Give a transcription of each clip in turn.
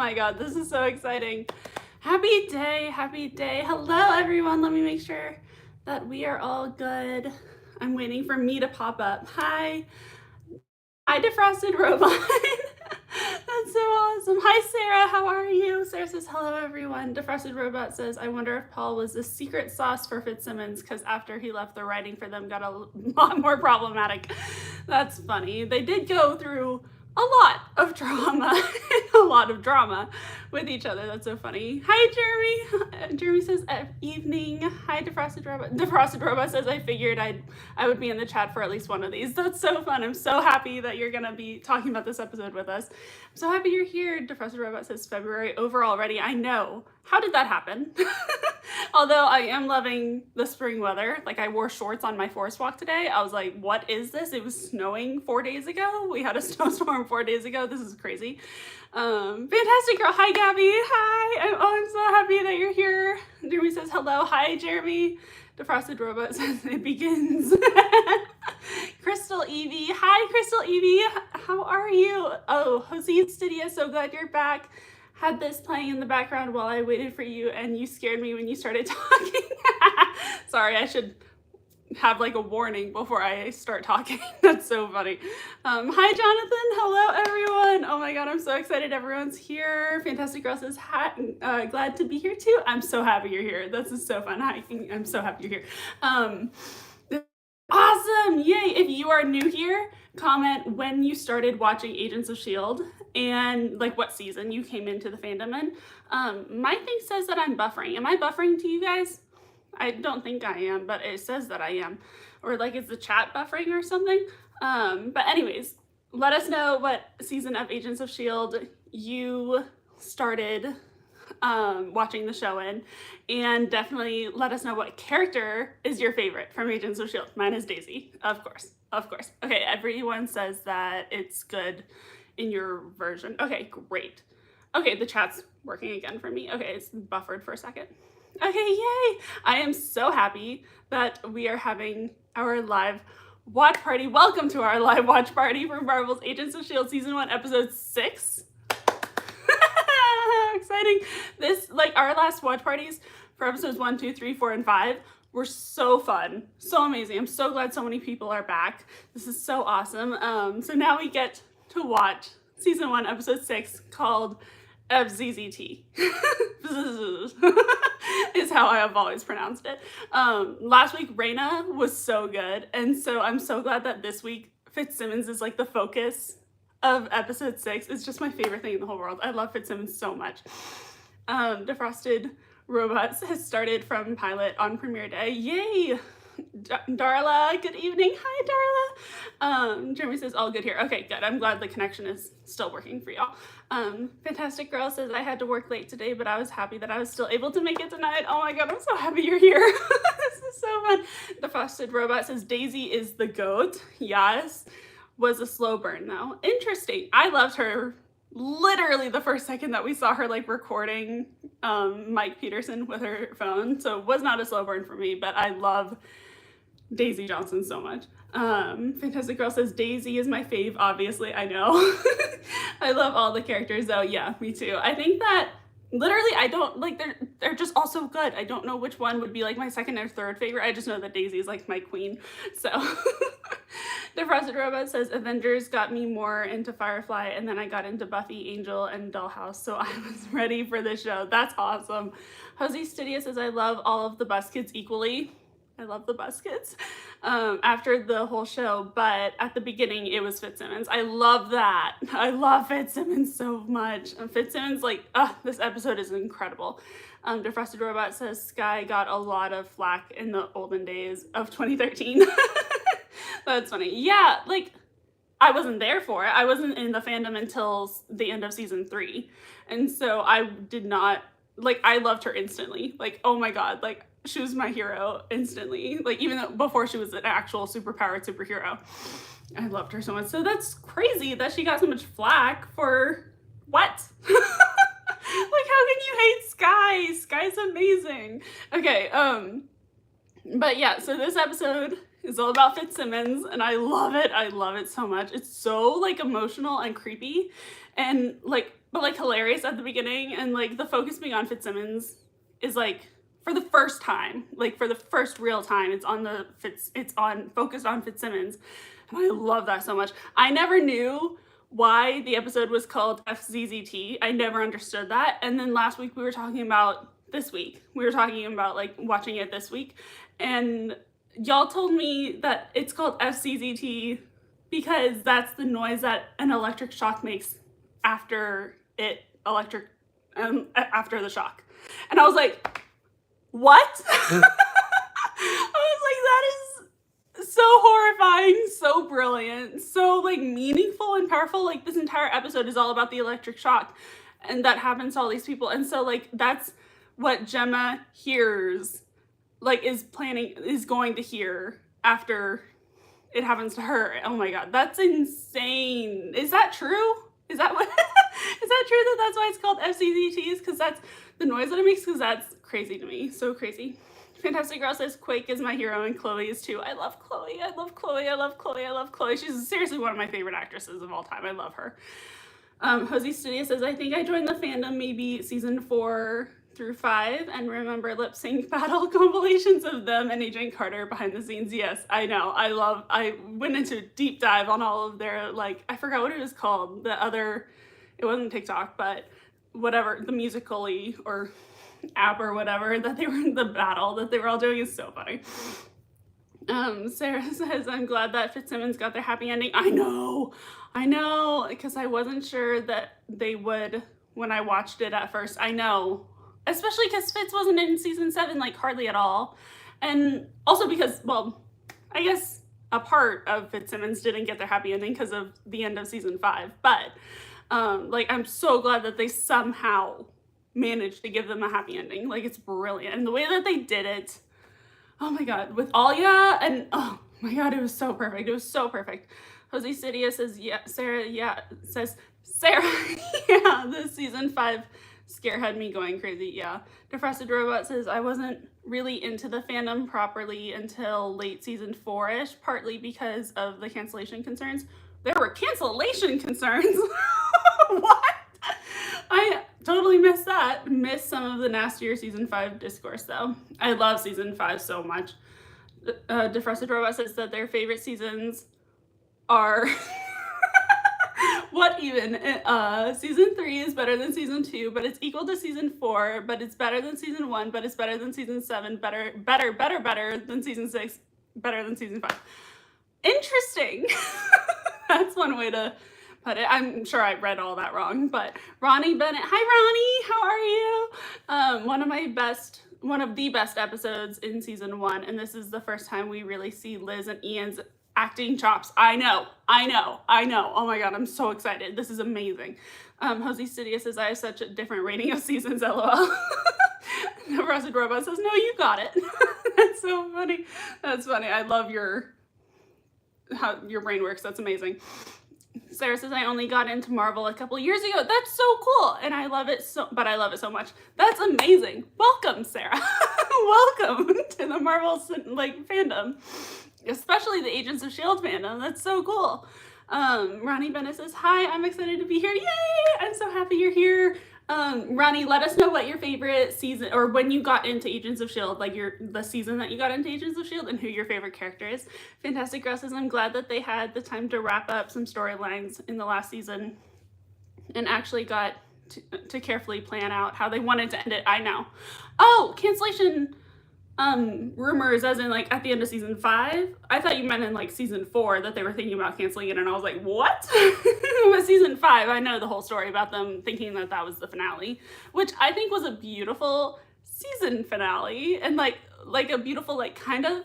my God, this is so exciting. Happy day, happy day. Hello, everyone. Let me make sure that we are all good. I'm waiting for me to pop up. Hi. Hi, Defrosted Robot. That's so awesome. Hi, Sarah. How are you? Sarah says, hello, everyone. Defrosted Robot says, I wonder if Paul was the secret sauce for Fitzsimmons because after he left, the writing for them got a lot more problematic. That's funny. They did go through a lot of drama with each other. That's so funny. Hi, Jeremy. Jeremy says, evening. Hi, Defrosted Robot. Defrosted Robot says, I figured I would be in the chat for at least one of these. That's so fun. I'm so happy that you're going to be talking about this episode with us. I'm so happy you're here. Defrosted Robot says, February over already. I know. How did that happen? Although I am loving the spring weather. Like, I wore shorts on my forest walk today. I was like, what is this? It was snowing 4 days ago. We had a snowstorm 4 days ago. This is crazy. Fantastic girl. Hi, Gabby. Hi. I'm so happy that you're here. Jeremy says hello. Hi, Jeremy. Defrosted Robot says it begins. Crystal Evie. Hi, Crystal Evie. How are you? Oh, Jose Studio, so glad you're back. Had this playing in the background while I waited for you and you scared me when you started talking. Sorry, I should have like a warning before I start talking. That's so funny. Hi, Jonathan. Hello, everyone. Oh my God, I'm so excited everyone's here. Fantastic Girl says, hi, glad to be here too. I'm so happy you're here. This is so fun. Hi, I'm so happy you're here. Awesome. Yay. If you are new here, comment when you started watching Agents of S.H.I.E.L.D. and like what season you came into the fandom in. My thing says that I'm buffering. Am I buffering to you guys? I don't think I am, but it says that I am. Or like, is the chat buffering or something? But anyways, let us know what season of Agents of S.H.I.E.L.D. you started watching the show in, and definitely let us know what character is your favorite from Agents of S.H.I.E.L.D. Mine is Daisy, of course. Okay, everyone says that it's good in your version. Okay, great. Okay, the chat's working again for me. Okay, it's buffered for a second. Okay, yay! I am so happy that we are having our live watch party. Welcome to our live watch party for Marvel's Agents of S.H.I.E.L.D. Season 1, Episode 6. Exciting. This, like, our last watch parties for episodes 1, 2, 3, 4, and 5 were so fun. So amazing. I'm so glad so many people are back. This is so awesome. So now we get to watch Season 1, Episode 6 called FZZT. Is how I have always pronounced it. Last week, Raina was so good. And so I'm so glad that this week Fitzsimmons is like the focus of episode 6. It's just my favorite thing in the whole world. I love Fitzsimmons so much. Defrosted Robots has started from pilot on premiere day. Yay! Darla, good evening. Hi, Darla. Jeremy says all good here. Okay, good. I'm glad the connection is still working for y'all. Fantastic Girl says I had to work late today, but I was happy that I was still able to make it tonight. Oh my God, I'm so happy you're here. This is so fun. Defrosted Robot says Daisy is the GOAT. Yes. Was a slow burn though. Interesting. I loved her literally the first second that we saw her like recording Mike Peterson with her phone. So it was not a slow burn for me, but I love Daisy Johnson so much. Fantastic Girl says Daisy is my fave, obviously. I know. I love all the characters though. Yeah, me too. I think that literally I don't like, they're just all so good. I don't know which one would be like my second or third favorite. I just know that Daisy is like my queen. So Defrosted Robot says Avengers got me more into Firefly, and then I got into Buffy, Angel, and Dollhouse, so I was ready for this show. That's awesome. Jose Studio says I love all of the Bus Kids equally. I love the Bus Kids after the whole show, but at the beginning it was Fitzsimmons. I love that. I love Fitzsimmons so much. Fitzsimmons, like, this episode is incredible. Defrosted Robot says Sky got a lot of flack in the olden days of 2013. That's funny. Yeah, like, I wasn't there for it. I wasn't in the fandom until the end of season 3. And so I did not, like, I loved her instantly. Like, oh my God, like, she was my hero instantly. Like, even though before she was an actual superpowered superhero, I loved her so much. So that's crazy that she got so much flack for what? Like, how can you hate Sky? Sky's amazing. Okay, but yeah, so this episode is all about Fitzsimmons, and I love it. I love it so much. It's so like emotional and creepy, and like but like hilarious at the beginning, and like the focus being on Fitzsimmons is like for the first time, like for the first real time, it's on focused on Fitzsimmons, and I love that so much. I never knew why the episode was called FZZT. I never understood that, and then last week we were talking about like watching it this week, and y'all told me that it's called FCZT because that's the noise that an electric shock makes after after the shock. And I was like, what? I was like, that is so horrifying, so brilliant, so like meaningful and powerful. Like this entire episode is all about the electric shock, and that happens to all these people. And so like that's what Gemma hears, like is going to hear after it happens to her. Oh my god, that's insane. Is that true? Is that what is that true that that's why it's called FCZTs? Because that's the noise that it makes? Because that's crazy to me. So crazy. Fantastic Girl says Quake is my hero and Chloe is too. I love Chloe. I love Chloe. I love Chloe. I love Chloe. She's seriously one of my favorite actresses of all time. I love her. Jose Studio says, I think I joined the fandom maybe season 4 through 5 and remember lip sync battle compilations of them and Agent Carter behind the scenes. Yes, I know. I went into a deep dive on all of their, like, I forgot what it was called. It wasn't TikTok, but whatever, the Musical.ly or app or whatever that they were in the battle that they were all doing is so funny. Sarah says, I'm glad that Fitzsimmons got their happy ending. I know, because I wasn't sure that they would when I watched it at first. I know, especially because Fitz wasn't in season 7, like hardly at all. And also because, well, I guess a part of Fitzsimmons didn't get their happy ending because of the end of season 5. But like, I'm so glad that they somehow managed to give them a happy ending. Like, it's brilliant. And the way that they did it, oh my god, with Alia, and oh my god, it was so perfect. It was so perfect. Jose Sidia says, yeah, Sarah, yeah, the season 5 scare had me going crazy, yeah. Defrosted Robot says, I wasn't really into the fandom properly until late season 4-ish, partly because of the cancellation concerns. There were cancellation concerns? What? I totally missed that. Missed some of the nastier season 5 discourse though. I love season 5 so much. Defrosted Robot says that their favorite seasons are what even? Season 3 is better than season 2, but it's equal to season 4, but it's better than season 1, but it's better than season 7, better than season 6, better than season 5. Interesting. That's one way to put it. I'm sure I read all that wrong, but Ronnie Bennett. Hi Ronnie, how are you? One of the best episodes in season 1, and this is the first time we really see Liz and Ian's acting chops. I know. Oh my god, I'm so excited. This is amazing. Jose Studio says, I have such a different rating of seasons, lol. Rusted Robot says, no, you got it. That's so funny. That's funny. I love how your brain works. That's amazing. Sarah says, I only got into Marvel a couple years ago. That's so cool. And I love it so much. That's amazing. Welcome, Sarah. Welcome to the Marvel fandom. Especially the Agents of S.H.I.E.L.D. fandom. That's so cool. Ronnie Bennett says, hi, I'm excited to be here. Yay! I'm so happy you're here. Ronnie, let us know what your favorite season, or when you got into Agents of S.H.I.E.L.D., like the season that you got into Agents of S.H.I.E.L.D., and who your favorite character is. Fantastic Girl says, I'm glad that they had the time to wrap up some storylines in the last season and actually got to carefully plan out how they wanted to end it. I know. Oh, cancellation rumors as in like at the end of season 5. I thought you meant in like season 4 that they were thinking about canceling it, and I was like, what? But season 5, I know the whole story about them thinking that that was the finale, which I think was a beautiful season finale and like a beautiful like kind of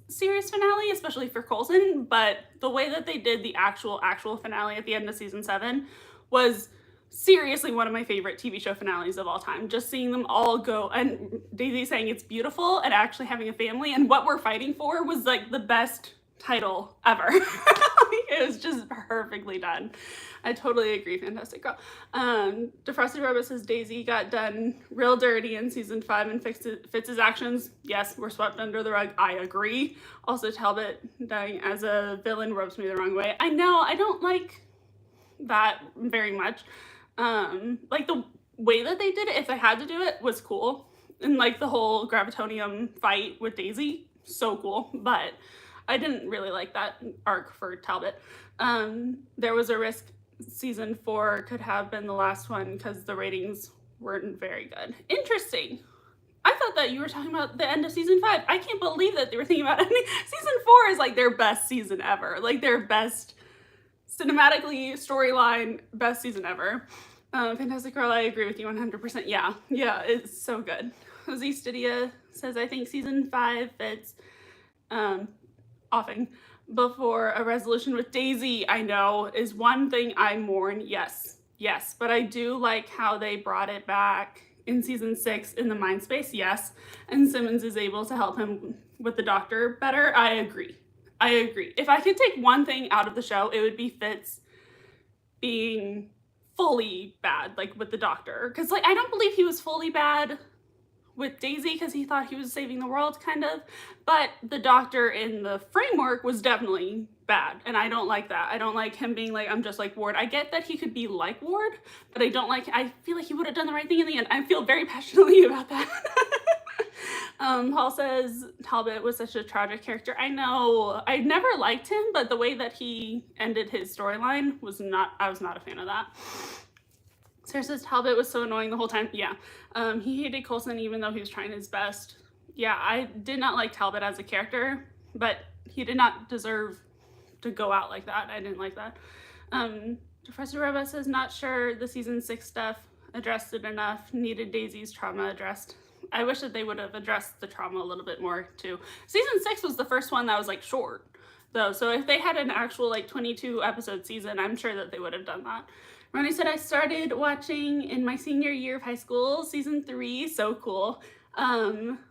serious finale, especially for Coulson. But the way that they did the actual finale at the end of season 7 was seriously one of my favorite TV show finales of all time. Just seeing them all go, and Daisy saying it's beautiful, and actually having a family, and what we're fighting for was like the best title ever. Like, It was just perfectly done. I totally agree, Fantastic Girl. Defrosted Robot says Daisy got done real dirty in season 5 and Fitz's actions, yes, were swept under the rug. I agree. Also, Talbot dying as a villain rubs me the wrong way. I know, I don't like that very much. Like the way that they did it, if they had to do it, was cool. And like the whole gravitonium fight with Daisy, so cool. But I didn't really like that arc for Talbot. There was a risk season 4 could have been the last one because the ratings weren't very good. Interesting. I thought that you were talking about the end of season 5. I can't believe that they were thinking about ending. Season 4 is like their best season ever. Like their best cinematically, storyline, best season ever. Fantastic Girl, I agree with you 100%. Yeah, it's so good. Jose Stydia says, I think season 5 fits offing before a resolution with Daisy, I know, is one thing I mourn. Yes, but I do like how they brought it back in season 6 in the mind space, yes, and Simmons is able to help him with the doctor better. I agree. If I could take one thing out of the show, it would be Fitz being fully bad, like with the doctor, because like I don't believe he was fully bad with Daisy because he thought he was saving the world, kind of, but the doctor in the framework was definitely bad, and I don't like that. I don't like him being like, I'm just like Ward. I get that he could be like Ward, but I feel like he would have done the right thing in the end. I feel very passionately about that. Hall says Talbot was such a tragic character. I know, I never liked him, but the way that he ended his storyline I was not a fan of that. Sarah says Talbot was so annoying the whole time. Yeah. He hated Coulson even though he was trying his best. Yeah, I did not like Talbot as a character, but he did not deserve to go out like that. I didn't like that. Professor Robot says not sure the season 6 stuff addressed it enough. Needed Daisy's trauma addressed. I wish that they would have addressed the trauma a little bit more too. Season 6 was the first one that was like short though, so if they had an actual like 22 episode season, I'm sure that they would have done that. Ronnie said I started watching in my senior year of high school, season 3, so cool.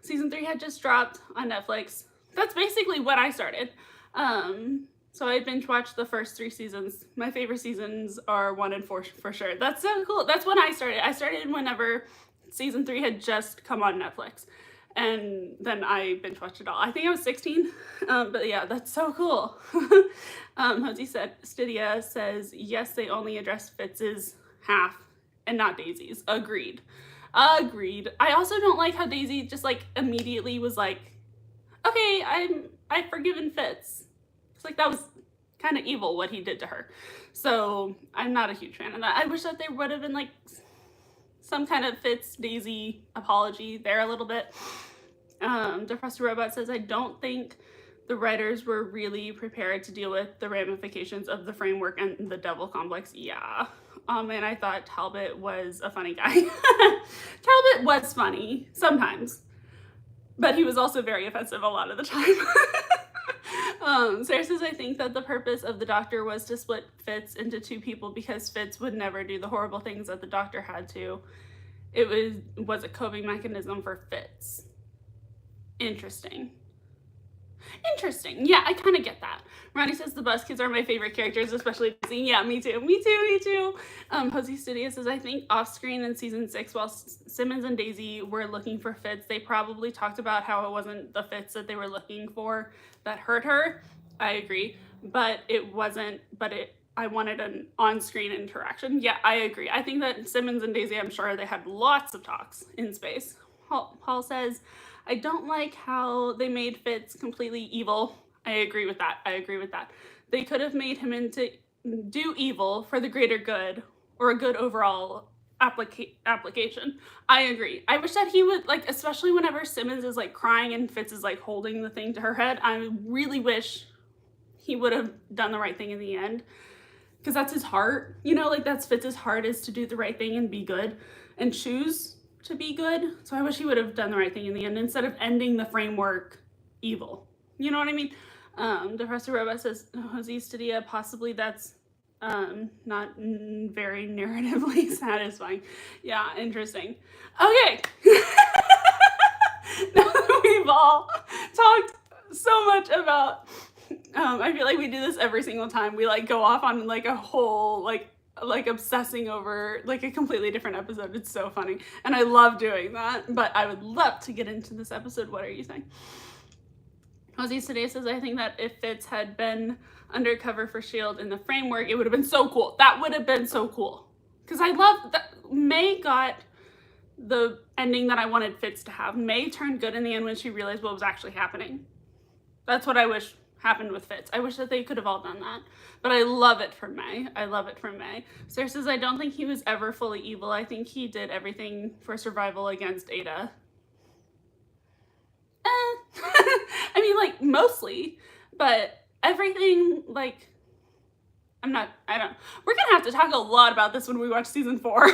Season 3 had just dropped on Netflix. That's basically what I started. So I binge watched the first 3 seasons. My favorite seasons are 1 and 4 for sure. That's so cool. That's when I started. I started whenever season 3 had just come on Netflix, and then I binge watched it all. I think I was 16, but yeah, that's so cool. Jose said, Stydia says, yes, they only addressed Fitz's half and not Daisy's. Agreed. I also don't like how Daisy just like immediately was like, okay, I've forgiven Fitz. It's like that was kind of evil what he did to her. So I'm not a huge fan of that. I wish that there would have been like some kind of Fitz Daisy apology there a little bit. Defrosted Robot says, I don't think the writers were really prepared to deal with the ramifications of the framework and the devil complex. Yeah. And I thought Talbot was a funny guy. Talbot was funny sometimes, but he was also very offensive a lot of the time. Sarah says, I think that the purpose of the doctor was to split Fitz into 2 people because Fitz would never do the horrible things that the doctor had to. It was a coping mechanism for Fitz. Interesting. Yeah, I kind of get that. Ronnie says the Bus Kids are my favorite characters, especially Daisy. Yeah, me too. Jose Stydia says, I think off screen in season 6, while Simmons and Daisy were looking for Fitz, they probably talked about how it wasn't the Fitz that they were looking for that hurt her. I agree, but it wasn't, I wanted an on-screen interaction. Yeah, I agree. I think that Simmons and Daisy, I'm sure they had lots of talks in space. Paul says, I don't like how they made Fitz completely evil. I agree with that. They could have made him do evil for the greater good or a good overall application. I agree. I wish that he would, like, especially whenever Simmons is like crying and Fitz is like holding the thing to her head, I really wish he would have done the right thing in the end, because that's his heart, you know, like that's Fitz's heart, is to do the right thing and be good and choose to be good. So I wish he would have done the right thing in the end instead of ending the framework evil. You know what I mean? Defrosted Robot says, Jose Stydia, possibly that's not very narratively satisfying. Yeah, interesting. Okay. Now that we've all talked so much about I feel like we do this every single time. We like go off on like a whole like obsessing over like a completely different episode. It's so funny. And I love doing that. But I would love to get into this episode. What are you saying? Ozzy today says, I think that if Fitz had been undercover for S.H.I.E.L.D. in the framework, it would have been so cool. That would have been so cool. Because I love that May got the ending that I wanted Fitz to have. May turned good in the end when she realized what was actually happening. That's what I wish happened with Fitz. I wish that they could have all done that. But I love it for May. I love it for May. Sarah says, I don't think he was ever fully evil. I think he did everything for survival against Ada. I mean, like, mostly. But everything, like, we're gonna have to talk a lot about this when we watch season 4.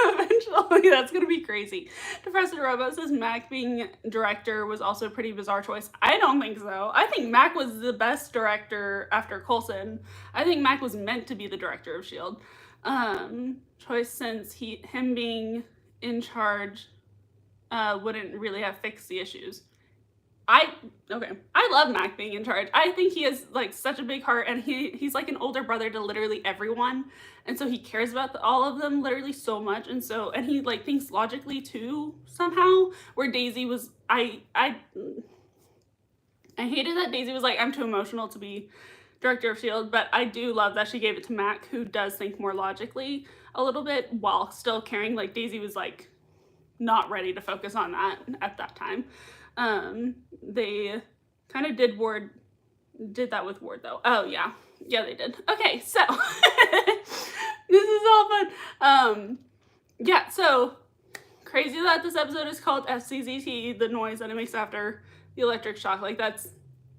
Eventually, that's gonna be crazy. Depressed Robot says Mac being director was also a pretty bizarre choice. I don't think so. I think Mac was the best director after Coulson. I think Mac was meant to be the director of S.H.I.E.L.D. Choice since him being in charge wouldn't really have fixed the issues. I love Mac being in charge. I think he has like such a big heart, and he's like an older brother to literally everyone, and so he cares about all of them literally so much, and he like thinks logically too somehow. Where Daisy was, I hated that Daisy was like, I'm too emotional to be director of S.H.I.E.L.D., but I do love that she gave it to Mac, who does think more logically a little bit while still caring. Like Daisy was like not ready to focus on that at that time. They kind of did that with Ward though. Oh yeah, they did. Okay, so this is all fun. Yeah, so crazy that this episode is called SCZT, the noise that it makes after the electric shock. Like, that's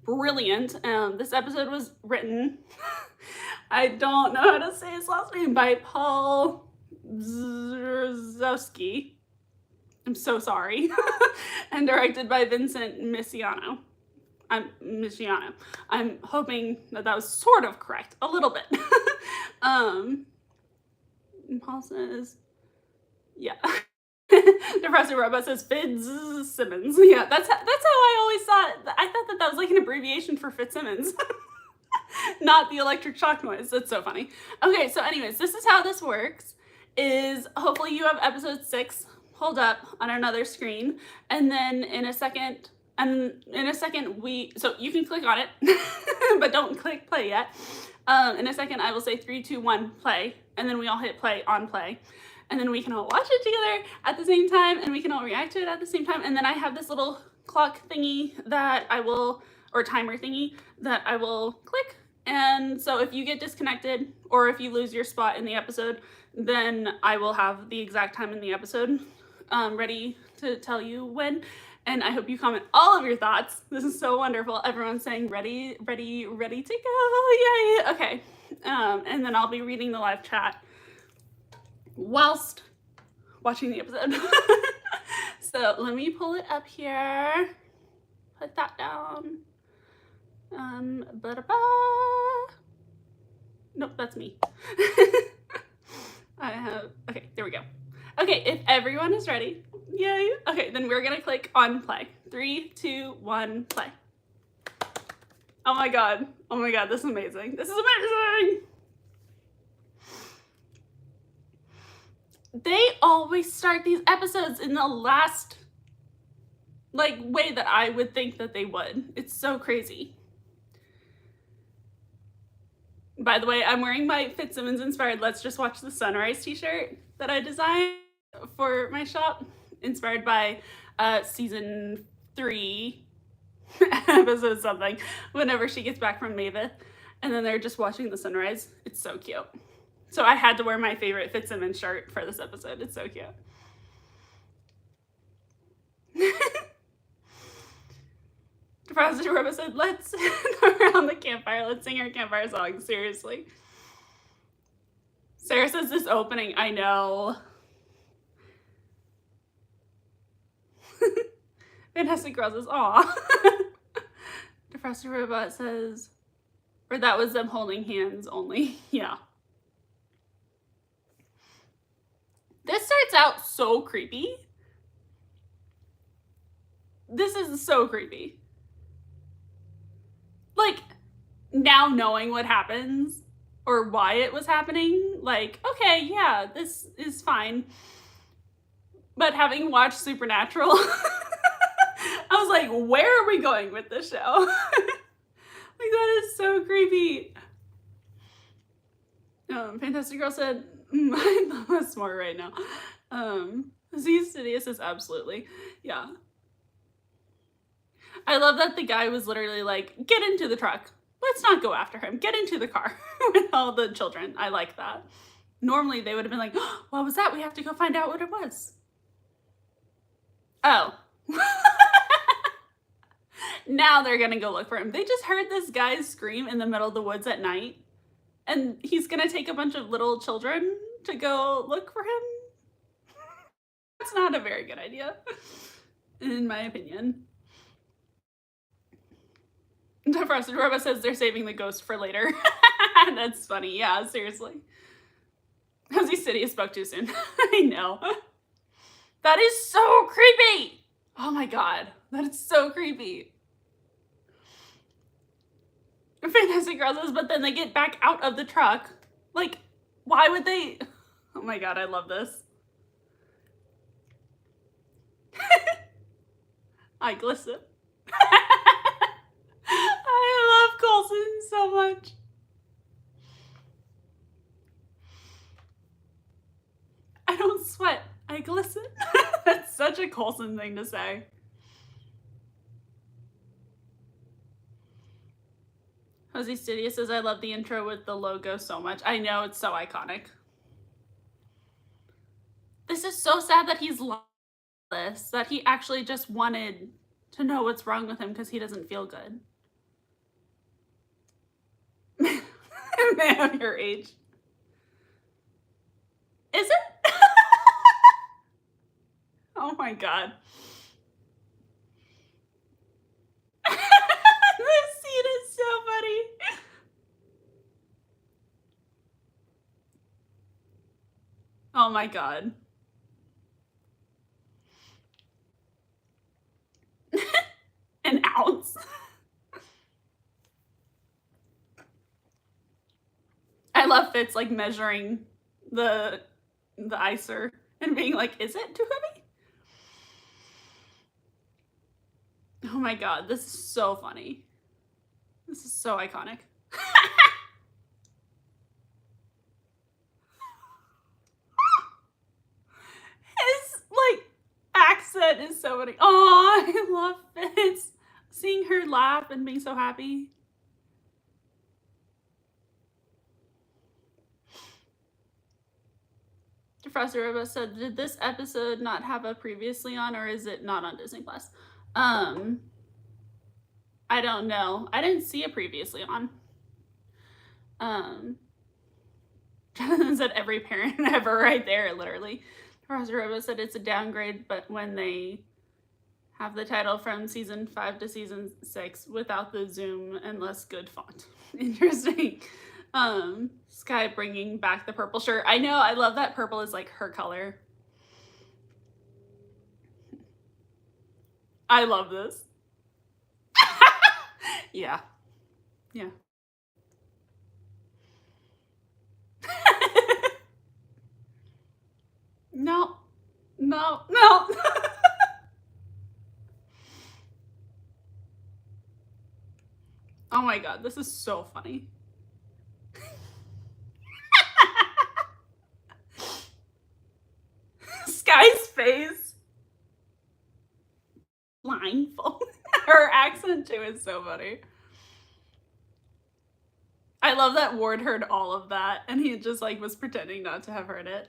brilliant. This episode was written, I don't know how to say his last name, by Paul Zrzowski. I'm so sorry. And directed by Vincent Misciano. I'm hoping that was sort of correct, a little bit. Paul says, yeah. Depressed Robot says Fitzsimmons. Yeah, that's how I always thought. I thought that was like an abbreviation for Fitzsimmons. Not the electric shock noise. That's so funny. Okay, so anyways, this is how this works. Is hopefully you have episode 6 pulled up on another screen, and then in a second so you can click on it, but don't click play yet. In a second I will say 3, 2, 1, play, and then we all hit play on play, and then we can all watch it together at the same time, and we can all react to it at the same time. And then I have this little clock thingy that I will, or timer thingy that I will click, and so if you get disconnected or if you lose your spot in the episode, then I will have the exact time in the episode ready to tell you when. And I hope you comment all of your thoughts. This is so wonderful. Everyone's saying ready to go. Yay. Okay. And then I'll be reading the live chat whilst watching the episode. So let me pull it up here. Put that down. Nope, that's me. Okay, there we go. Okay, if everyone is ready, yay. Okay, then we're gonna click on play. 3, 2, 1, play. Oh my god, this is amazing. This is amazing. They always start these episodes in the last, like, way that I would think that they would. It's so crazy. By the way, I'm wearing my Fitzsimmons inspired Let's Just Watch the Sunrise t-shirt that I designed for my shop, inspired by season 3 episode something, whenever she gets back from Mavis and then they're just watching the sunrise. It's so cute. So I had to wear my favorite Fitzsimmons shirt for this episode. It's so cute. Professor Robot said, let's go around the campfire. Let's sing our campfire song. Seriously. Sarah says this opening, I know. Fantastic Girls says, aw. Professor Robot says, or that was them holding hands only. Yeah. This starts out so creepy. This is so creepy. Like, now knowing what happens or why it was happening, like, okay, yeah, this is fine. But having watched Supernatural, I was like, where are we going with this show? Like, that is so creepy. Fantastic Girl said, I love us more right now. Z Studious is absolutely, yeah. I love that the guy was literally like, get into the truck. Let's not go after him. Get into the car with all the children. I like that. Normally they would have been like, oh, what was that? We have to go find out what it was. Oh. Now they're gonna go look for him. They just heard this guy scream in the middle of the woods at night, and he's gonna take a bunch of little children to go look for him? That's not a very good idea, in my opinion. The Frosted Robot says they're saving the ghost for later. That's funny. Yeah, seriously. Hosey City spoke too soon. I know. That is so creepy. Oh my god. That is so creepy. Fantastic Girl says, but then they get back out of the truck. Like, why would they? Oh my god, I love this. I glisten. I love Coulson so much. I don't sweat, I glisten. That's such a Coulson thing to say. Hosey Studio says, I love the intro with the logo so much. I know, it's so iconic. This is so sad that he's lost this, that he actually just wanted to know what's wrong with him because he doesn't feel good. Man, your age. Is it? Oh my god. This scene is so funny. Oh my god. An ounce. I love Fitz like measuring the icer and being like, is it too heavy? Oh my god, this is so funny. This is so iconic. His like accent is so funny. Oh, I love Fitz. Seeing her laugh and being so happy. Frosty Robot said, did this episode not have a previously on, or is it not on Disney Plus? I don't know. I didn't see a previously on. Jonathan said every parent ever right there, literally. Frosty Robot said it's a downgrade, but when they have the title from season 5 to season 6 without the zoom and less good font. Interesting. Sky bringing back the purple shirt. I know, I love that purple is like her color. I love this. Yeah. Yeah. No. No. No. Oh my god, this is so funny. Sky's face. Blindfold. Her accent too is so funny. I love that Ward heard all of that and he just like was pretending not to have heard it.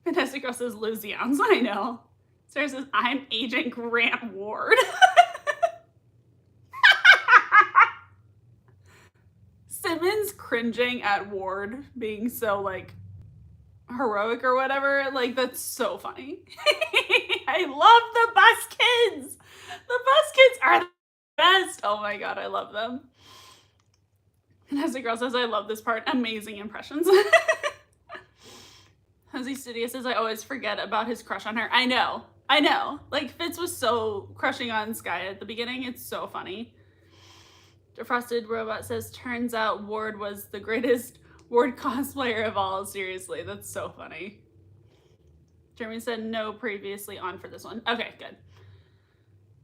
Fantastic Girl says Louisians, I know. Sarah says, I'm Agent Grant Ward. Simmons cringing at Ward being so like heroic or whatever, like that's so funny. I love the bus kids. The bus kids are the best. Oh my god, I love them. And Hosey Girl says, I love this part. Amazing impressions. Hosey Studio says, I always forget about his crush on her. I know. I know. Like, Fitz was so crushing on Sky at the beginning. It's so funny. Defrosted Robot says, turns out Ward was the greatest Ward cosplayer of all. Seriously, that's so funny. Jeremy said no previously on for this one. Okay, good.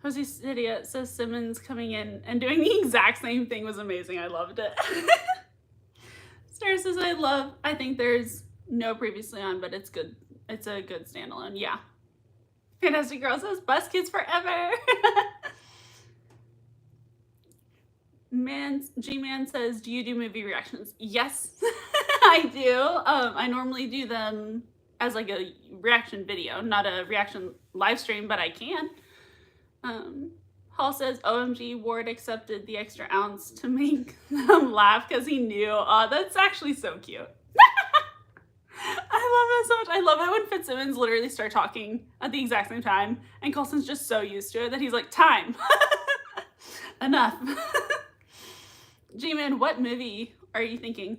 Jose Sidia says Simmons coming in and doing the exact same thing was amazing. I loved it. Star says, I think there's no previously on, but it's good. It's a good standalone. Yeah. Fantastic Girl says, Bus Kids forever. G-Man says, do you do movie reactions? Yes, I do. I normally do them as like a reaction video, not a reaction live stream, but I can. Hall says, OMG, Ward accepted the extra ounce to make them laugh because he knew. Oh, that's actually so cute. I love that so much. I love it when Fitzsimmons literally start talking at the exact same time and Coulson's just so used to it that he's like, time. Enough. G-Man, what movie are you thinking?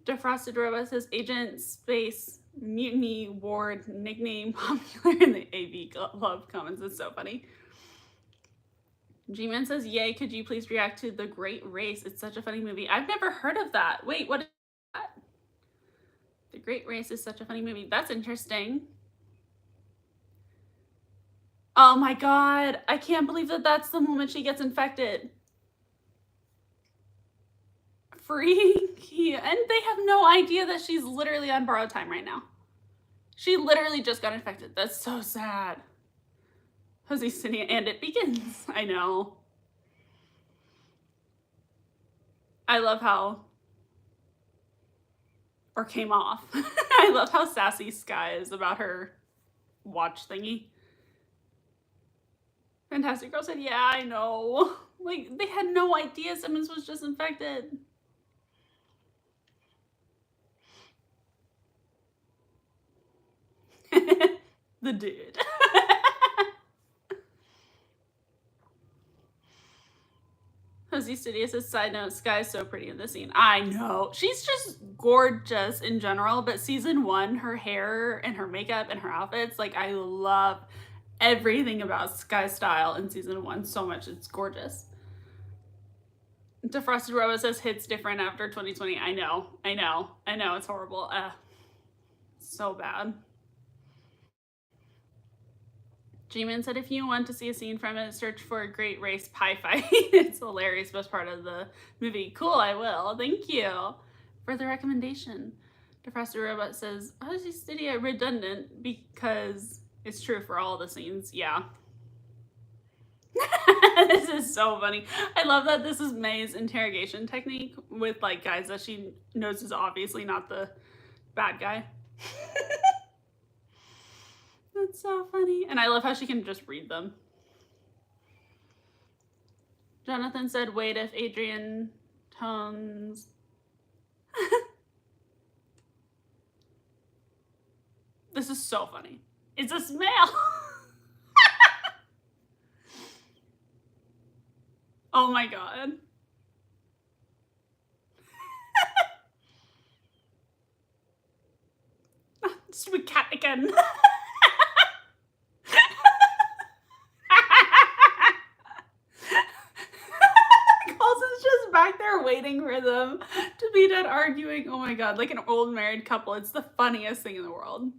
Defrosted Robot says, Agent Space Mutiny Ward, nickname popular in the AV Club comments. It's so funny. G-Man says, yay, could you please react to The Great Race? It's such a funny movie. I've never heard of that. Wait, what is that? The Great Race is such a funny movie. That's interesting. Oh my god, I can't believe that that's the moment she gets infected. Freaky. And they have no idea that she's literally on borrowed time right now. She literally just got infected. That's so sad. Jose City, and it begins. I know. I love how, or came off. I love how sassy Sky is about her watch thingy. Fantastic Girl said, yeah, I know. Like, they had no idea Simmons was just infected. The dude. Jose Studios says, side note, Sky's so pretty in this scene. I know. She's just gorgeous in general, but season 1, her hair and her makeup and her outfits, like, I love everything about Sky's style in season 1 so much. It's gorgeous. Defrosted Robot says, hits different after 2020. I know. It's horrible. So bad. G-Man said, if you want to see a scene from it, search for a Great Race pie fight. It's hilarious, best part of the movie. Cool, I will. Thank you for the recommendation. Defrosted Robot says, how is this video redundant? Because it's true for all the scenes. Yeah. This is so funny. I love that this is May's interrogation technique with like guys that she knows is obviously not the bad guy. That's so funny. And I love how she can just read them. Jonathan said, wait, if Adrian tones. This is so funny. It's a smell. Oh my god. Stupid cat again. Coulson's just back there waiting for them to be done arguing. Oh my god, like an old married couple. It's the funniest thing in the world.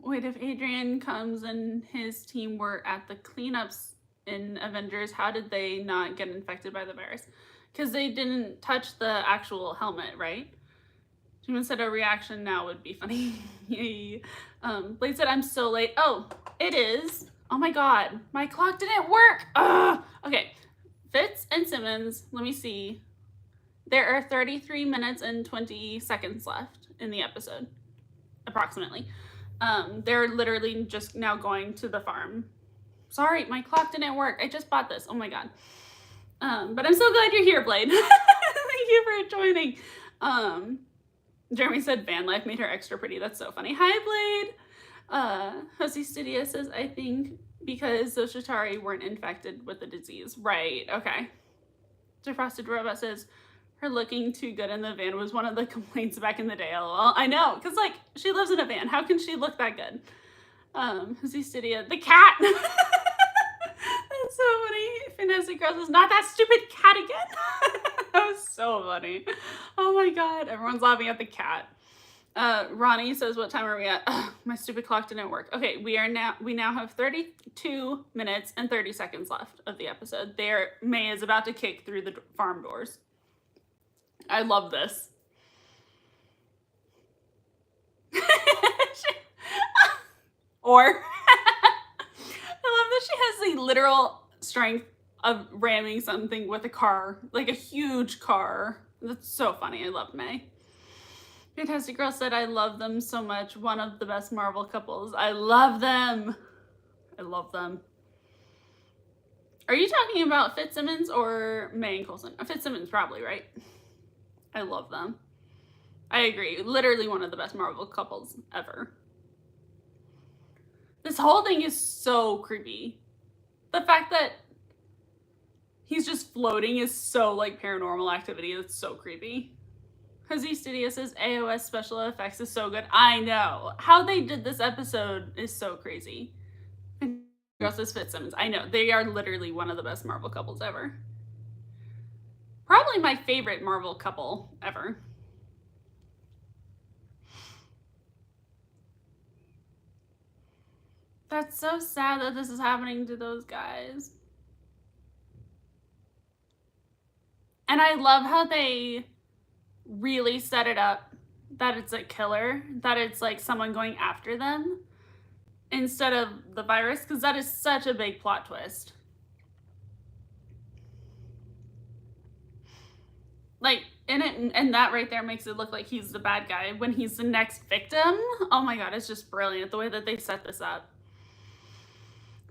Wait, if Adrian comes and his team were at the cleanups in Avengers, how did they not get infected by the virus? Because they didn't touch the actual helmet, right? Jim said a reaction now would be funny. Yay. Blade said, I'm so late. Oh, it is. Oh my god, my clock didn't work. Ugh. Okay, Fitz and Simmons, let me see. There are 33 minutes and 20 seconds left in the episode, approximately. They're literally just now going to the farm. Sorry, my clock didn't work. I just bought this. Oh my god. But I'm so glad you're here, Blade. Thank you for joining. Jeremy said van life made her extra pretty. That's so funny. Hi, Blade. Jose Studio says, I think because those Shatari weren't infected with the disease. Right, okay. Defrosted Robot says, Her looking too good in the van was one of the complaints back in the day. LOL. I know, because like she lives in a van. How can she look that good? Who's Studio? The cat. That's so funny. Fantastic Girls is not that stupid cat again. That was so funny. Oh my god, everyone's laughing at the cat. Ronnie says, "What time are we at?" Ugh, my stupid clock didn't work. Okay, we now have 32 minutes and 30 seconds left of the episode. May is about to kick through the farm doors. I love this. Or I love that she has the literal strength of ramming something with a car, like a huge car. That's so funny. I love May. Fantastic Girl said, "I love them so much. One of the best Marvel couples. I love them. I love them." Are you talking about Fitzsimmons or May and Coulson? Fitzsimmons probably, right? I love them. I agree. Literally one of the best Marvel couples ever. This whole thing is so creepy. The fact that he's just floating is so like Paranormal Activity. It's so creepy. Jose Studio says, "AOS special effects is so good." I know. How they did this episode is so crazy. Girl says Fitzsimmons. I know. They are literally one of the best Marvel couples ever. Probably my favorite Marvel couple ever. That's so sad that this is happening to those guys. And I love how they really set it up that it's a killer, that it's like someone going after them instead of the virus, because that is such a big plot twist. Like, and that right there makes it look like he's the bad guy when he's the next victim. Oh my god, it's just brilliant the way that they set this up.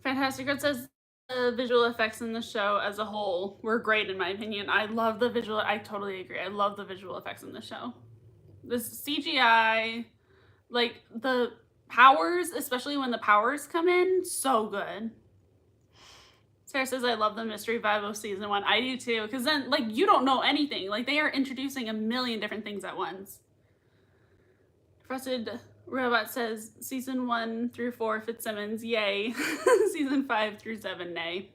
Fantastic Girl says, "The visual effects in the show as a whole were great in my opinion." I love the visual. I totally agree. I love the visual effects in the show. This CGI, like the powers, especially when the powers come in, so good. Sarah says, "I love the mystery vibe of season 1. I do too, because then like you don't know anything. Like they are introducing a million different things at once. Trusted Robot says, "Season 1 through 4 Fitzsimmons, yay." Season 5 through 7, nay.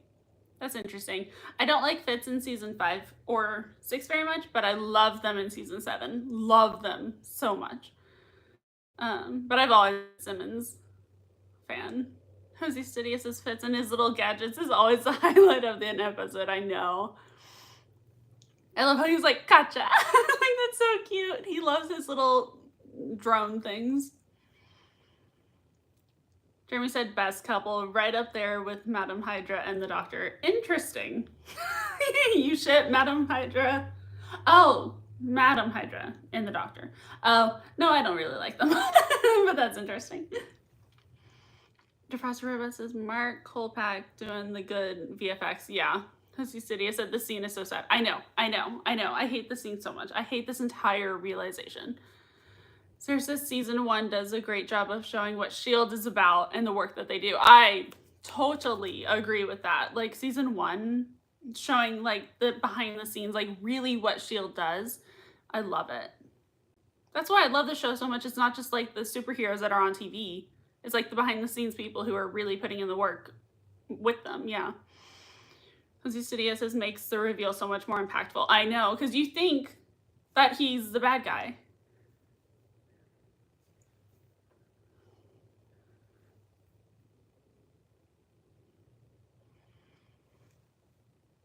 That's interesting. I don't like Fitz in season 5 or 6 very much, but I love them in season 7. Love them so much. But I've always been a Simmons fan. Jose Studio says, "Fitz and his little gadgets is always the highlight of the episode." I know. I love how he's like, "Gotcha." Like that's so cute. He loves his little drone things. Jeremy said, "Best couple, right up there with Madam Hydra and the Doctor." Interesting. You ship Madam Hydra? Oh, Madam Hydra and the Doctor. Oh, no, I don't really like them. But that's interesting. Defroster Robot says, "Mark Kolpak doing the good VFX." Yeah. Husky City said, "The scene is so sad." I know. I hate the scene so much. I hate this entire realization. Sarah says, "Season 1 does a great job of showing what S.H.I.E.L.D. is about and the work that they do." I totally agree with that. Like season 1 showing like the behind the scenes, like really what S.H.I.E.L.D. does. I love it. That's why I love the show so much. It's not just like the superheroes that are on TV. It's like the behind the scenes people who are really putting in the work with them. Yeah. Jose Studio says, "Makes the reveal so much more impactful." I know, because you think that he's the bad guy.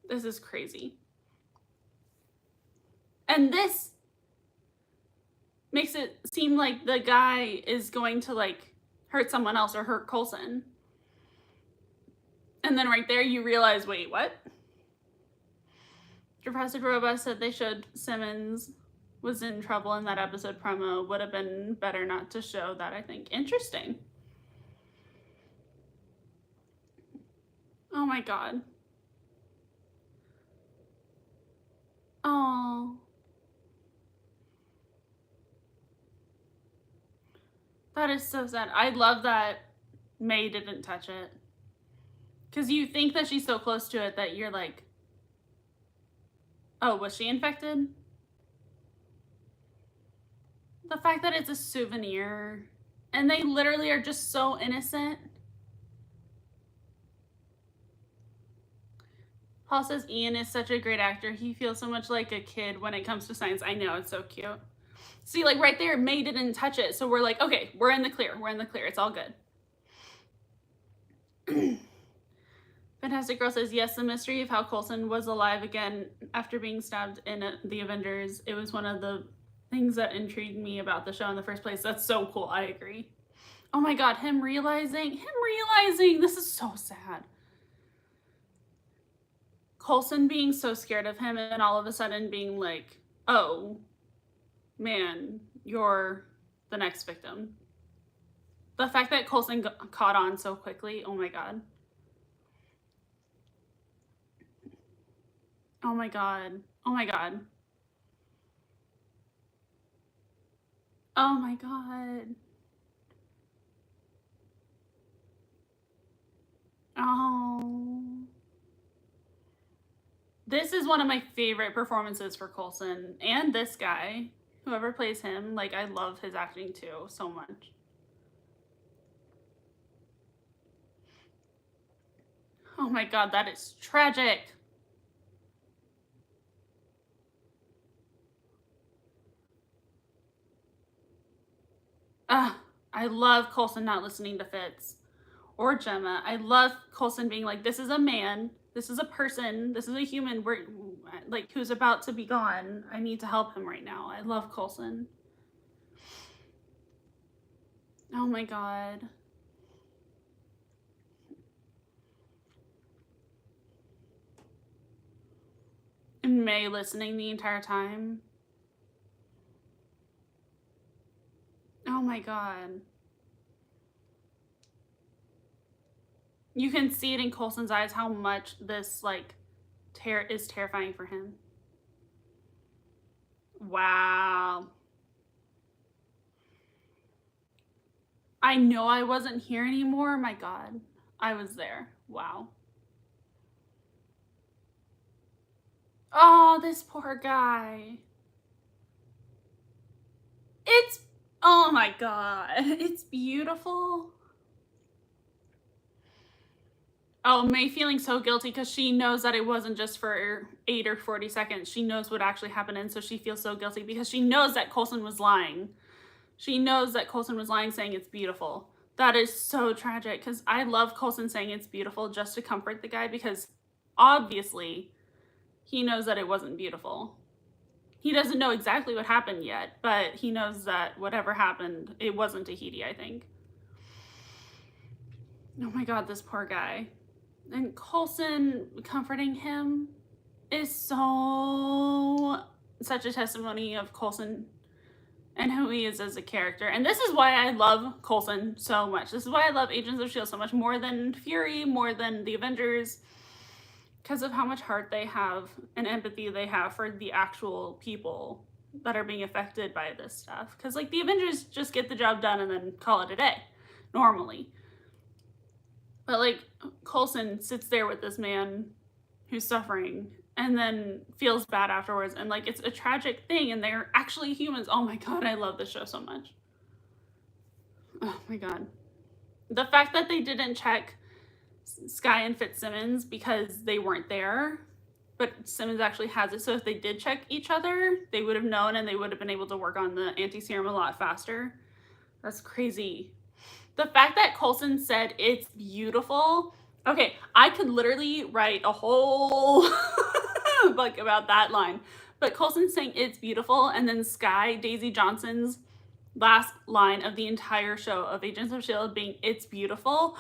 This is crazy. And this makes it seem like the guy is going to like hurt someone else or hurt Coulson. And then right there you realize, wait, what? Professor Robot said they showed Simmons was in trouble in that episode promo. Would have been better not to show that, I think. Interesting. Oh my god. Oh. That is so sad. I love that May didn't touch it. Because you think that she's so close to it that you're like, oh, was she infected? The fact that it's a souvenir and they literally are just so innocent. Paul says Ian is such a great actor. He feels so much like a kid when it comes to science. I know, it's so cute. See, like right there, May didn't touch it. So we're like, okay, we're in the clear. We're in the clear. It's all good. Fantastic Girl says, yes, the mystery of how Coulson was alive again after being stabbed in the Avengers. It was one of the things that intrigued me about the show in the first place. That's so cool. I agree. Oh my God, him realizing, this is so sad. Coulson being so scared of him and all of a sudden being like, oh, man, you're the next victim. The fact that Coulson caught on so quickly, oh my God. Oh my God. Oh my God. Oh my God. Oh. This is one of my favorite performances for Coulson and this guy. Whoever plays him, like, I love his acting too so much. Oh my God, that is tragic. I love Coulson not listening to Fitz or Gemma. I love Coulson being like, this is a man, this is a person, this is a human, like, who's about to be gone. I need to help him right now. I love Coulson. Oh my God. And May listening the entire time. Oh my God. You can see it in Coulson's eyes how much this, like, is terrifying for him. Wow. I know I wasn't here anymore. My God. I was there. Wow. Oh, this poor guy. It's, oh my God. It's beautiful. Oh, May feeling so guilty because she knows that it wasn't just for 8 or 40 seconds. She knows what actually happened, and so she feels so guilty because she knows that Coulson was lying. She knows that Coulson was lying, saying it's beautiful. That is so tragic because I love Coulson saying it's beautiful just to comfort the guy because obviously he knows that it wasn't beautiful. He doesn't know exactly what happened yet, but he knows that whatever happened, it wasn't Tahiti, I think. Oh my God, this poor guy. And Coulson comforting him is such a testimony of Coulson and who he is as a character. And this is why I love Coulson so much. This is why I love Agents of S.H.I.E.L.D. so much, more than Fury, more than the Avengers, because of how much heart they have and empathy they have for the actual people that are being affected by this stuff. Because, like, the Avengers just get the job done and then call it a day, normally. But, like, Coulson sits there with this man who's suffering and then feels bad afterwards. And, like, it's a tragic thing, and they're actually humans. Oh, my God, I love this show so much. Oh, my God. The fact that they didn't check Skye and Fitzsimmons because they weren't there, but Simmons actually has it. So if they did check each other, they would have known and they would have been able to work on the anti-serum a lot faster. That's crazy. The fact that Coulson said it's beautiful. Okay, I could literally write a whole book about that line. But Coulson saying it's beautiful, and then Skye, Daisy Johnson's last line of the entire show of Agents of S.H.I.E.L.D. being it's beautiful.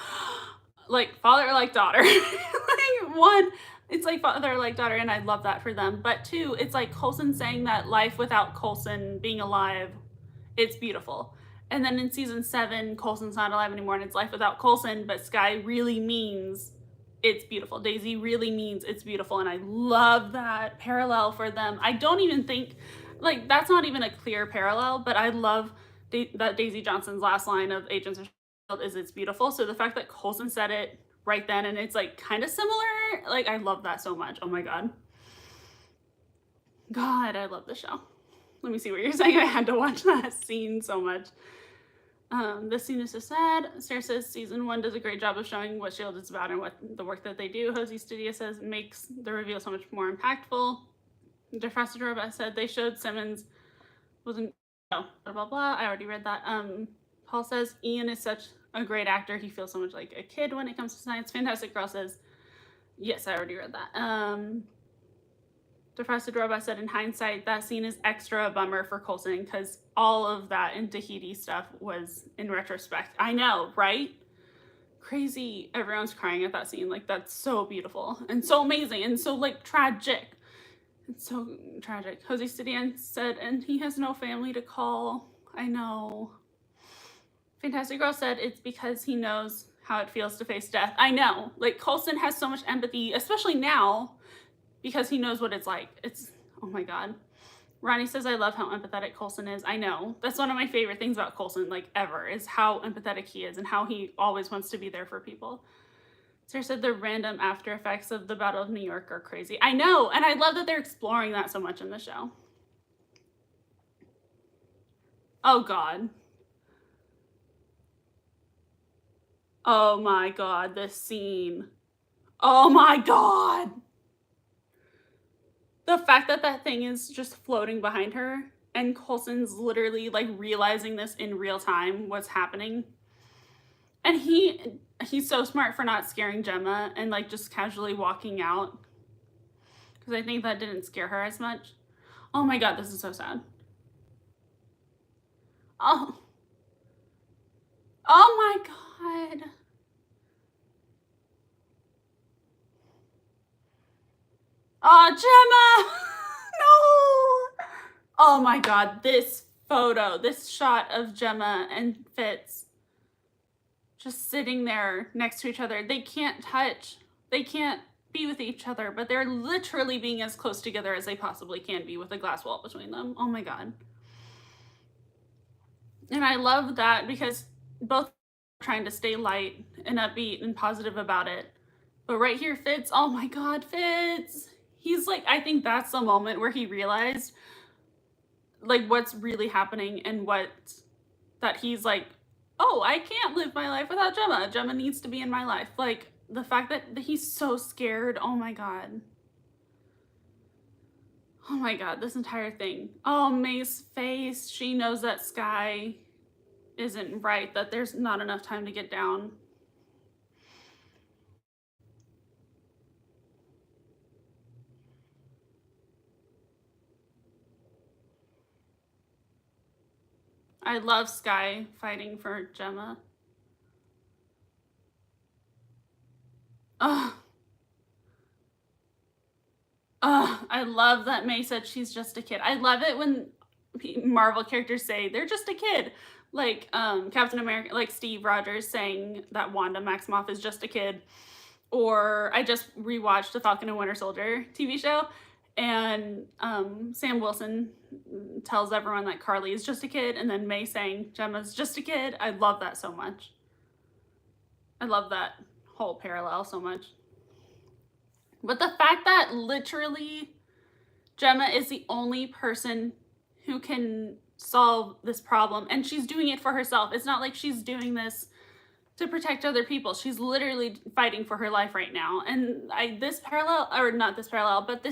Like, father like daughter. Like, one, it's like father like daughter, and I love that for them. But two, it's like Coulson saying that life without Coulson being alive, it's beautiful. And then in season 7, Coulson's not alive anymore and it's life without Coulson, but Skye really means it's beautiful. Daisy really means it's beautiful, and I love that parallel for them. I don't even think, like, that's not even a clear parallel, but I love that Daisy Johnson's last line of Agents of S.H.I.E.L.D. is it's beautiful. So the fact that Coulson said it right then and it's, like, kind of similar, like, I love that so much. Oh my God. God, I love the show. let me see what you're saying. I had to watch that scene so much. This scene is so sad. Sarah says season 1 does a great job of showing what S.H.I.E.L.D. is about and what the work that they do. Josie Studio says makes the reveal so much more impactful. Defrosted Robot said they showed Simmons wasn't blah blah blah. I already read that. Paul says Ian is such a great actor. He feels so much like a kid when it comes to science. Fantastic Girl says yes, I already read that. Defrosted Robot said in hindsight that scene is extra bummer for Coulson because all of that in Tahiti stuff was in retrospect. I know, right? Crazy. Everyone's crying at that scene. Like, that's so beautiful and so amazing and so like tragic. It's so tragic. Jose Stidian said, and he has no family to call. I know. Fantastic Girl said it's because he knows how it feels to face death. I know. Like, Coulson has so much empathy, especially now, because he knows what it's like. It's, oh my God. Ronnie says, I love how empathetic Coulson is. I know. That's one of my favorite things about Coulson, like, ever, is how empathetic he is and how he always wants to be there for people. Sarah said the random after effects of the Battle of New York are crazy. I know, and I love that they're exploring that so much in the show. Oh, God. Oh, my God, this scene. Oh, my God. The fact that that thing is just floating behind her and Coulson's literally, like, realizing this in real time, what's happening. And he's so smart for not scaring Gemma and, like, just casually walking out. Because I think that didn't scare her as much. Oh, my God, this is so sad. Oh. Oh, my God. Oh, Gemma! No! Oh my God, this photo, this shot of Gemma and Fitz just sitting there next to each other. They can't touch. They can't be with each other, but they're literally being as close together as they possibly can be with a glass wall between them. Oh my God. And I love that because both are trying to stay light and upbeat and positive about it. But right here, Fitz, oh my God, Fitz. He's like, I think that's the moment where he realized like what's really happening and that he's like, oh, I can't live my life without Gemma. Gemma needs to be in my life. Like the fact that he's so scared. Oh my God. Oh my God, this entire thing. Oh, May's face. She knows that Sky isn't right, that there's not enough time to get down. I love Sky fighting for Gemma. Ugh. I love that May said she's just a kid. I love it when Marvel characters say they're just a kid. Like Captain America, like Steve Rogers saying that Wanda Maximoff is just a kid. Or I just rewatched the Falcon and Winter Soldier TV show, and Sam Wilson tells everyone that Carly is just a kid, and then May saying Gemma's just a kid. I love that so much. I love that whole parallel so much. But the fact that literally Gemma is the only person who can solve this problem, and she's doing it for herself. It's not like she's doing this to protect other people. She's literally fighting for her life right now. And this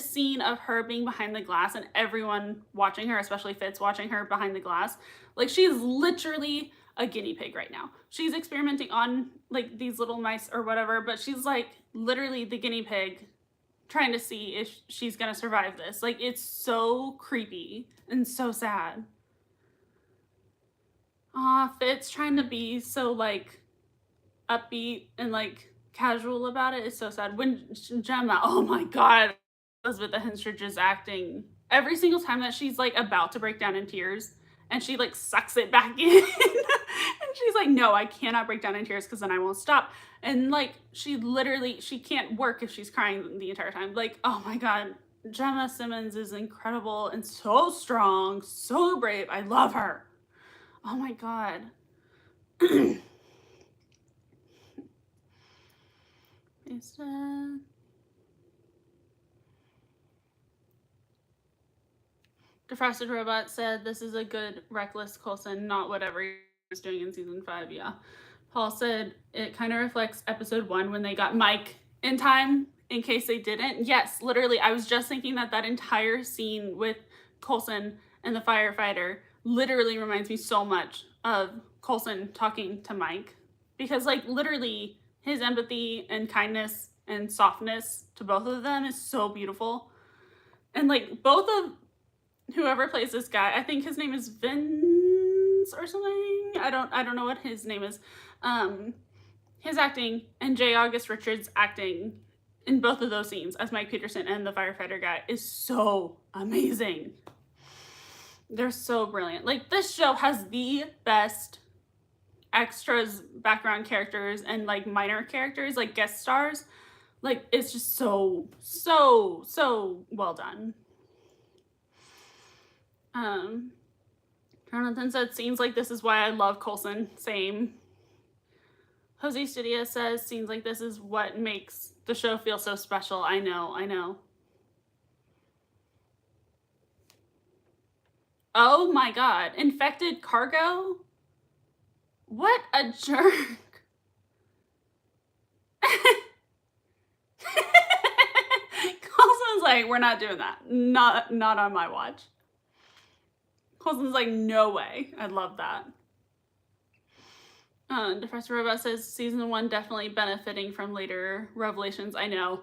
scene of her being behind the glass and everyone watching her, especially Fitz watching her behind the glass, like she's literally a guinea pig right now. She's experimenting on like these little mice or whatever, but she's like literally the guinea pig trying to see if she's gonna survive this. Like it's so creepy and so sad. Fitz trying to be so like upbeat and like casual about it is so sad. When Gemma, oh my God, Elizabeth Henstridge's acting every single time that she's like about to break down in tears and she like sucks it back in and she's like, no, I cannot break down in tears because then I won't stop. And like she can't work if she's crying the entire time. Like, oh my God, Gemma Simmons is incredible and so strong, so brave. I love her. Oh my God. Defrosted Robot said this is a good reckless Coulson, not whatever he was doing in season 5. Yeah. Paul said it kind of reflects episode 1 when they got Mike in time, in case they didn't. Yes, literally, I was just thinking that entire scene with Coulson and the firefighter literally reminds me so much of Coulson talking to Mike, because like literally his empathy and kindness and softness to both of them is so beautiful. And like both of whoever plays this guy, I think his name is Vince or something. I don't know what his name is. His acting and J. August Richards' acting in both of those scenes as Mike Peterson and the firefighter guy is so amazing. They're so brilliant. Like, this show has the best extras, background characters, and like minor characters, like guest stars. Like, it's just so well done. Jonathan said, scenes like this is why I love Coulson. Same. Jose Studia says, scenes like this is what makes the show feel so special. I know. Oh my god. Infected cargo? What a jerk. Coulson's like, we're not doing that. Not on my watch. Coulson's like, no way. I love that. Defrosted Robot says season 1 definitely benefiting from later revelations. I know.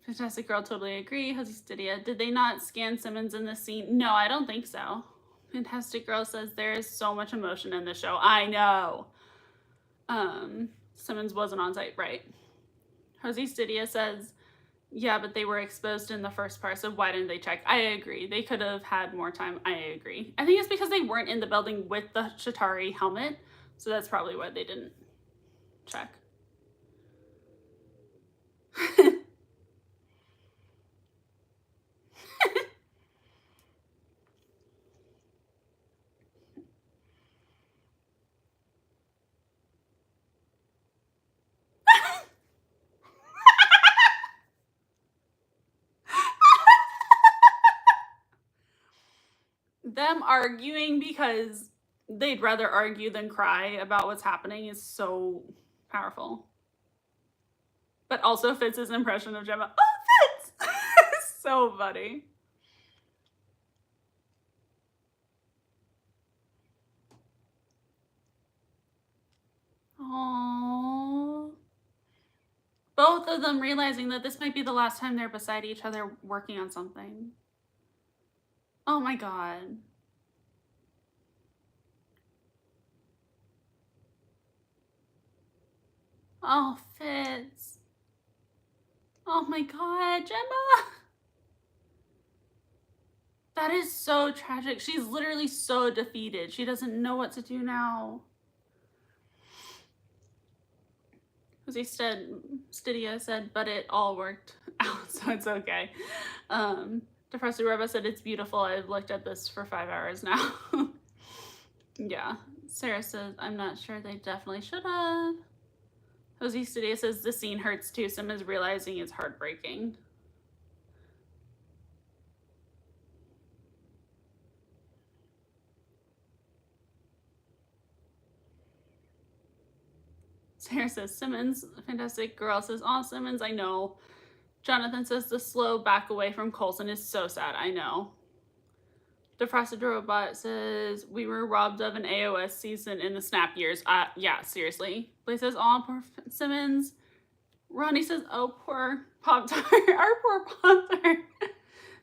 Fantastic Girl, totally agree. Jose Studia, did they not scan Simmons in this scene? No, I don't think so. Fantastic Girl says there is so much emotion in this show. I know. Simmons wasn't on site, right? Jose Studia says, yeah, but they were exposed in the first part, so why didn't they check? I agree. They could have had more time. I agree. I think it's because they weren't in the building with the Chitauri helmet, so that's probably why they didn't check. Them arguing because they'd rather argue than cry about what's happening is so powerful. But also Fitz's impression of Gemma. Oh, Fitz! So funny. Aww. Both of them realizing that this might be the last time they're beside each other working on something. Oh my god. Oh, Fitz. Oh my god, Gemma. That is so tragic. She's literally so defeated. She doesn't know what to do now. Jose Studia said, but it all worked out, so it's okay. Defrosted Robot said, it's beautiful. I've looked at this for 5 hours now. Yeah. Sarah says, I'm not sure, they definitely should have. Jose Studia says, the scene hurts too. Sim is realizing it's heartbreaking. Sarah says, Simmons. Fantastic Girl says, oh, Simmons, I know. Jonathan says, the slow back away from Coulson is so sad. I know. Defrosted Robot says, we were robbed of an AOS season in the Snap years. Yeah, seriously. Blaze says, oh, poor Simmons. Ronnie says, oh, poor Pop-Tart. Our poor Pop-Tart.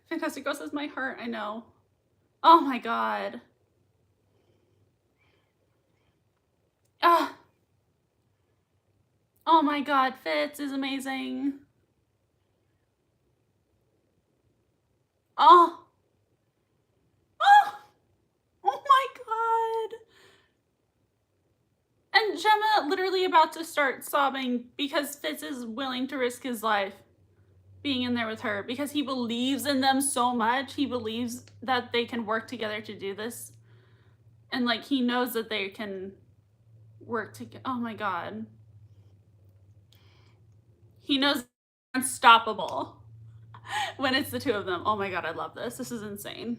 Fantastic Girl says, my heart. I know. Oh my god. Oh my god, Fitz is amazing. Oh my god. And Gemma literally about to start sobbing because Fitz is willing to risk his life being in there with her because he believes in them so much. He believes that they can work together to do this. And like he knows that they can work together. Oh my god. He knows they're unstoppable. when it's the two of them. Oh my god, I love this. This is insane.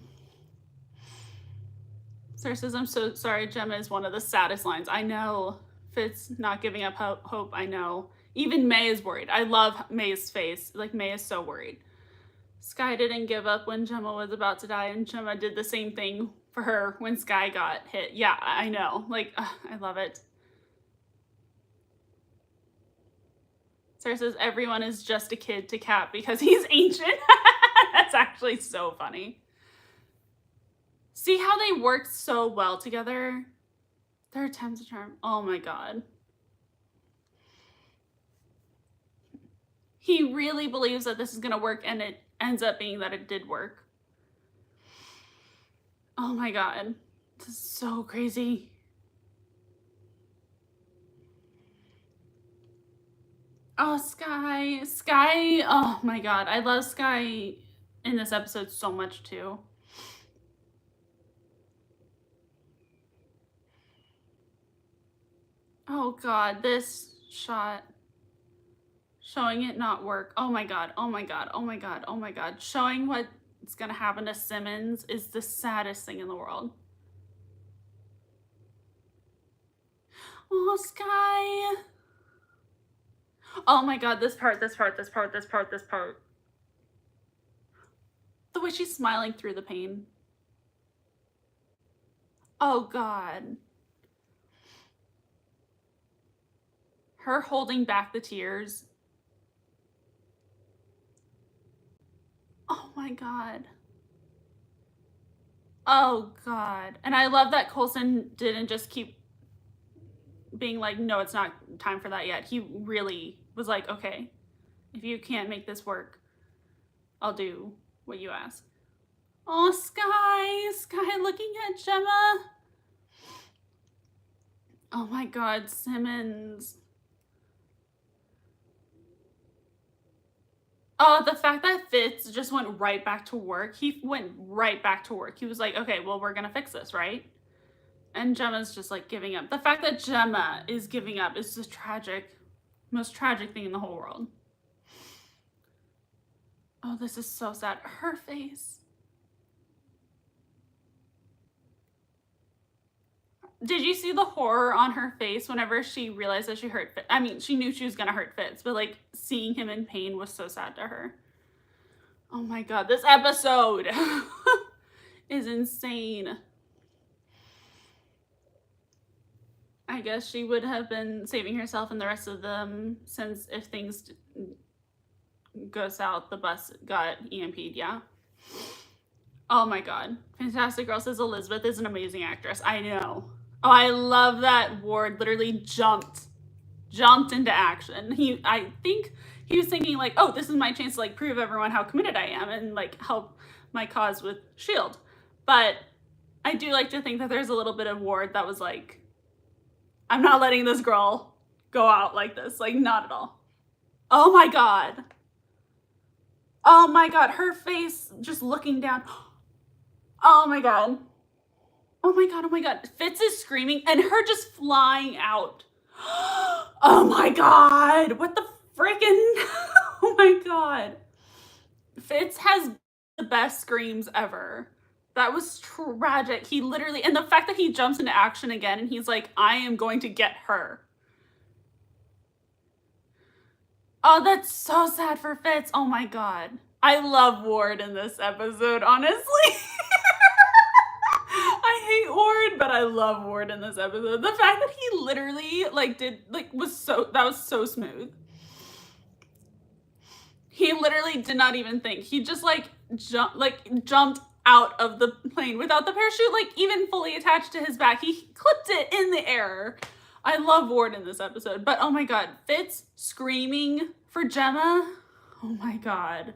Sarah says, I'm so sorry, Gemma is one of the saddest lines. I know. Fitz not giving up hope, I know. Even May is worried. I love May's face. Like, May is so worried. Sky didn't give up when Gemma was about to die, and Gemma did the same thing for her when Sky got hit. Yeah, I know. Like, I love it. Sarah says, everyone is just a kid to Cap because he's ancient. That's actually so funny. See how they worked so well together? Third time's a charm. Oh my god. He really believes that this is gonna work, and it ends up being that it did work. Oh my god. This is so crazy. Oh, Sky. Sky. Oh my god. I love Sky in this episode so much too. Oh god, this shot. Showing it not work. Oh my god, oh my god, oh my god, oh my god. Showing what's gonna happen to Simmons is the saddest thing in the world. Oh, Sky. Oh my god, this part. The way she's smiling through the pain. Oh god. Her holding back the tears. Oh my god. Oh god. And I love that Coulson didn't just keep being like, no, it's not time for that yet. He really was like, okay, if you can't make this work, I'll do what you ask. Oh, Sky looking at Gemma. Oh my god, Simmons. Oh, the fact that Fitz just went right back to work. He went right back to work. He was like, okay, well, we're gonna fix this, right? And Gemma's just like giving up. The fact that Gemma is giving up is just tragic. Most tragic thing in the whole world. Oh, this is so sad. Her face. Did you see the horror on her face whenever she realized that she hurt Fitz? I mean, she knew she was gonna hurt Fitz, but like seeing him in pain was so sad to her. Oh my god, this episode is insane. I guess she would have been saving herself and the rest of them, since if things go south, the bus got EMP'd, yeah? Oh my god. Fantastic Girl says Elizabeth is an amazing actress. I know. Oh, I love that Ward literally jumped into action. I think he was thinking like, oh, this is my chance to like prove everyone how committed I am and like help my cause with S.H.I.E.L.D. But I do like to think that there's a little bit of Ward that was like, I'm not letting this girl go out like this. Like, not at all. Oh my god. Oh my god. Her face just looking down. Oh my god. Oh my god. Oh my god. Fitz is screaming and her just flying out. Oh my god. What the freaking. Oh my god. Fitz has the best screams ever. That was tragic. He literally, and the fact that he jumps into action again and he's like, I am going to get her. Oh, that's so sad for Fitz. Oh my god. I love Ward in this episode, honestly. I hate Ward, but I love Ward in this episode. The fact that he literally that was so smooth. He literally did not even think. He just jumped out of the plane without the parachute even fully attached to his back. He clipped it in the air. I love Ward in this episode, but oh my god, Fitz screaming for Gemma. Oh my god.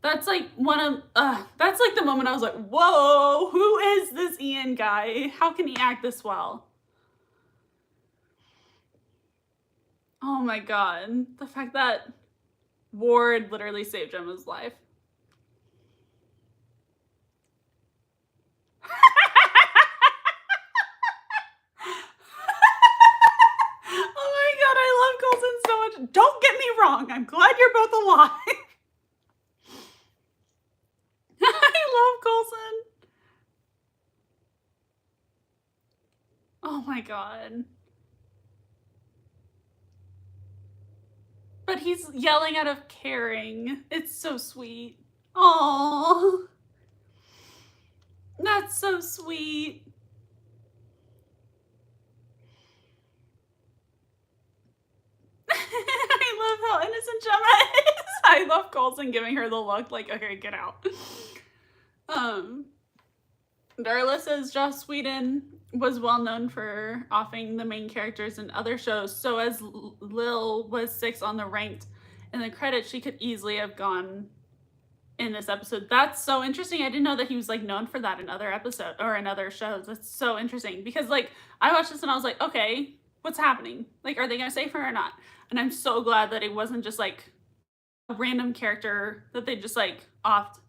That's like that's like the moment I was like, whoa, who is this Ian guy? How can he act this well? Oh my god. The fact that Ward literally saved Gemma's life. Oh my god, I love Coulson so much. Don't get me wrong, I'm glad you're both alive. Oh my god. But he's yelling out of caring. It's so sweet. Oh, that's so sweet. I love how innocent Gemma is. I love Coulson giving her the look like, okay, get out. Darla says Joss Whedon was well known for offing the main characters in other shows, so as Lil was 6 on the ranked in the credits, she could easily have gone in this episode. That's so interesting. I didn't know that he was like known for that in other episodes or in other shows. That's so interesting because like I watched this and I was like, okay, what's happening? Like, are they gonna save her or not? And I'm so glad that it wasn't just like a random character that they just like offed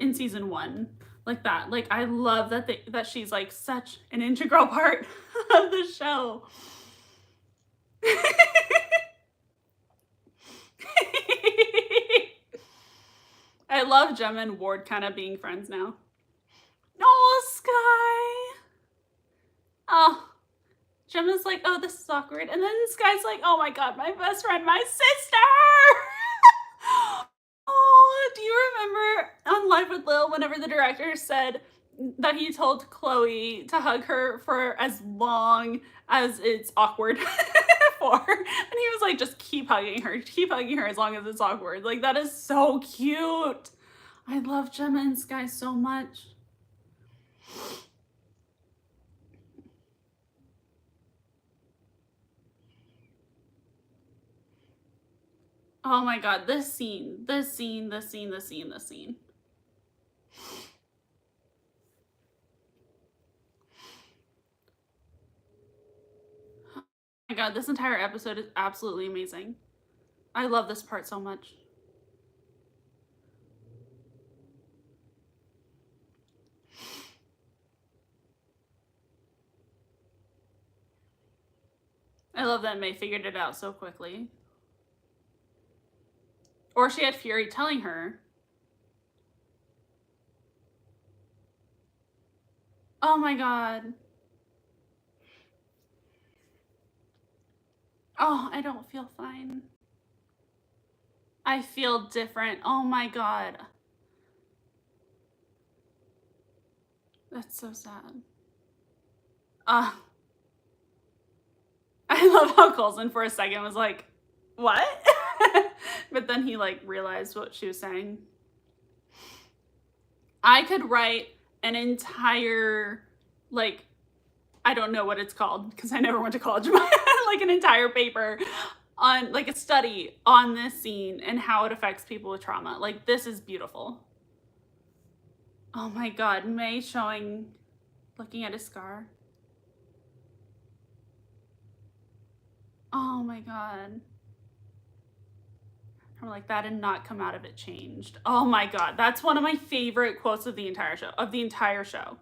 in season 1 like that. Like, I love that that she's like such an integral part of the show. I love Gemma and Ward kind of being friends now. Oh, Sky. Oh, Gemma's like, oh, this is awkward. And then Sky's like, oh my god, my best friend, my sister. Oh, do you remember on Live with Lil whenever the director said that he told Chloe to hug her for as long as it's awkward for? And he was like, just keep hugging her as long as it's awkward. Like, that is so cute. I love Gemma and Sky so much. Oh my god, this scene. Oh my god, this entire episode is absolutely amazing. I love this part so much. I love that May figured it out so quickly. Or she had Fury telling her. Oh my god. Oh, I don't feel fine. I feel different. Oh my god. That's so sad. I love how Coulson for a second was like, what? But then he like realized what she was saying. I could write an entire, like, I don't know what it's called because I never went to college, like an entire paper on, like, a study on this scene and how it affects people with trauma. Like, this is beautiful. Oh my god, May looking at his scar. Oh my god. I'm like, that did not come out of it changed. Oh my god, that's one of my favorite quotes of the entire show.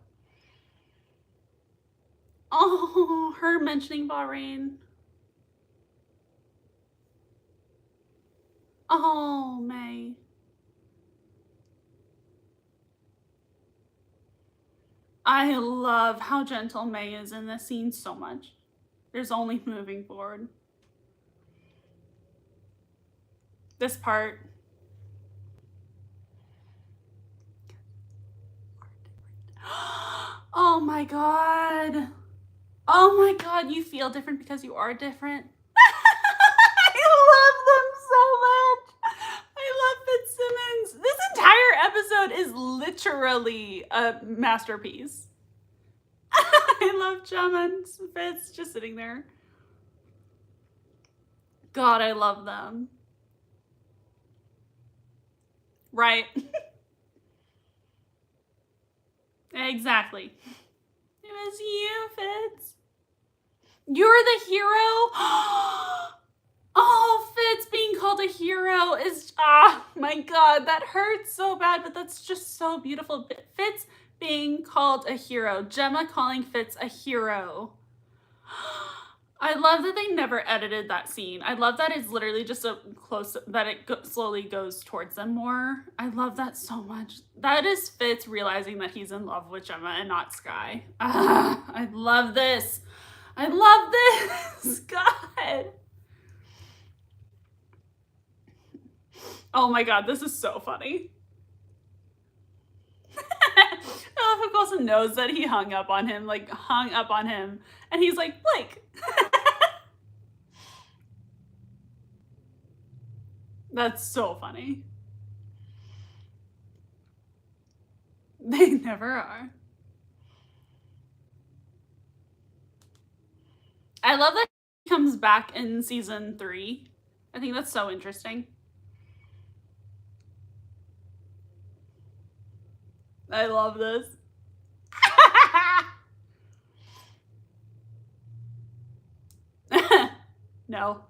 Oh, her mentioning Bahrain. Oh, May. I love how gentle May is in this scene so much. There's only moving forward. This part. Oh my god. Oh my god, you feel different because you are different. I love them so much. I love Fitzsimmons. This entire episode is literally a masterpiece. I love Gemma and Fitz just sitting there. God, I love them. Right. Exactly. It was you, Fitz. You're the hero? Oh, Fitz being called a hero is, my god, that hurts so bad, but that's just so beautiful. Fitz being called a hero. Gemma calling Fitz a hero. I love that they never edited that scene. I love that it's literally just a close, that it slowly goes towards them more. I love that so much. That is Fitz realizing that he's in love with Gemma and not Sky. I love this. I love this. God. Oh my God, this is so funny. I love how Coulson knows that he hung up on him, and he's like, Blake. That's so funny. They never are. I love that he comes back in season 3. I think that's so interesting. I love this. No.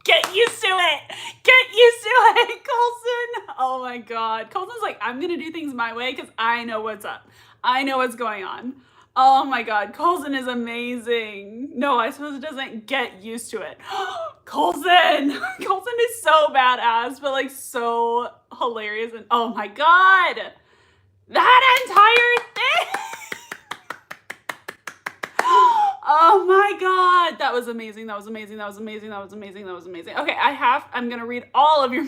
Get used to it. Get used to it, Coulson. Oh my God. Coulson's like, I'm going to do things my way because I know what's up. I know what's going on. Oh my God. Coulson is amazing. No, I suppose it doesn't get used to it. Coulson. Coulson is so badass, but like so hilarious. And oh my God. That entire thing. Oh my God. That was amazing. That was amazing. That was amazing. That was amazing. That was amazing. Okay, I'm going to read all of your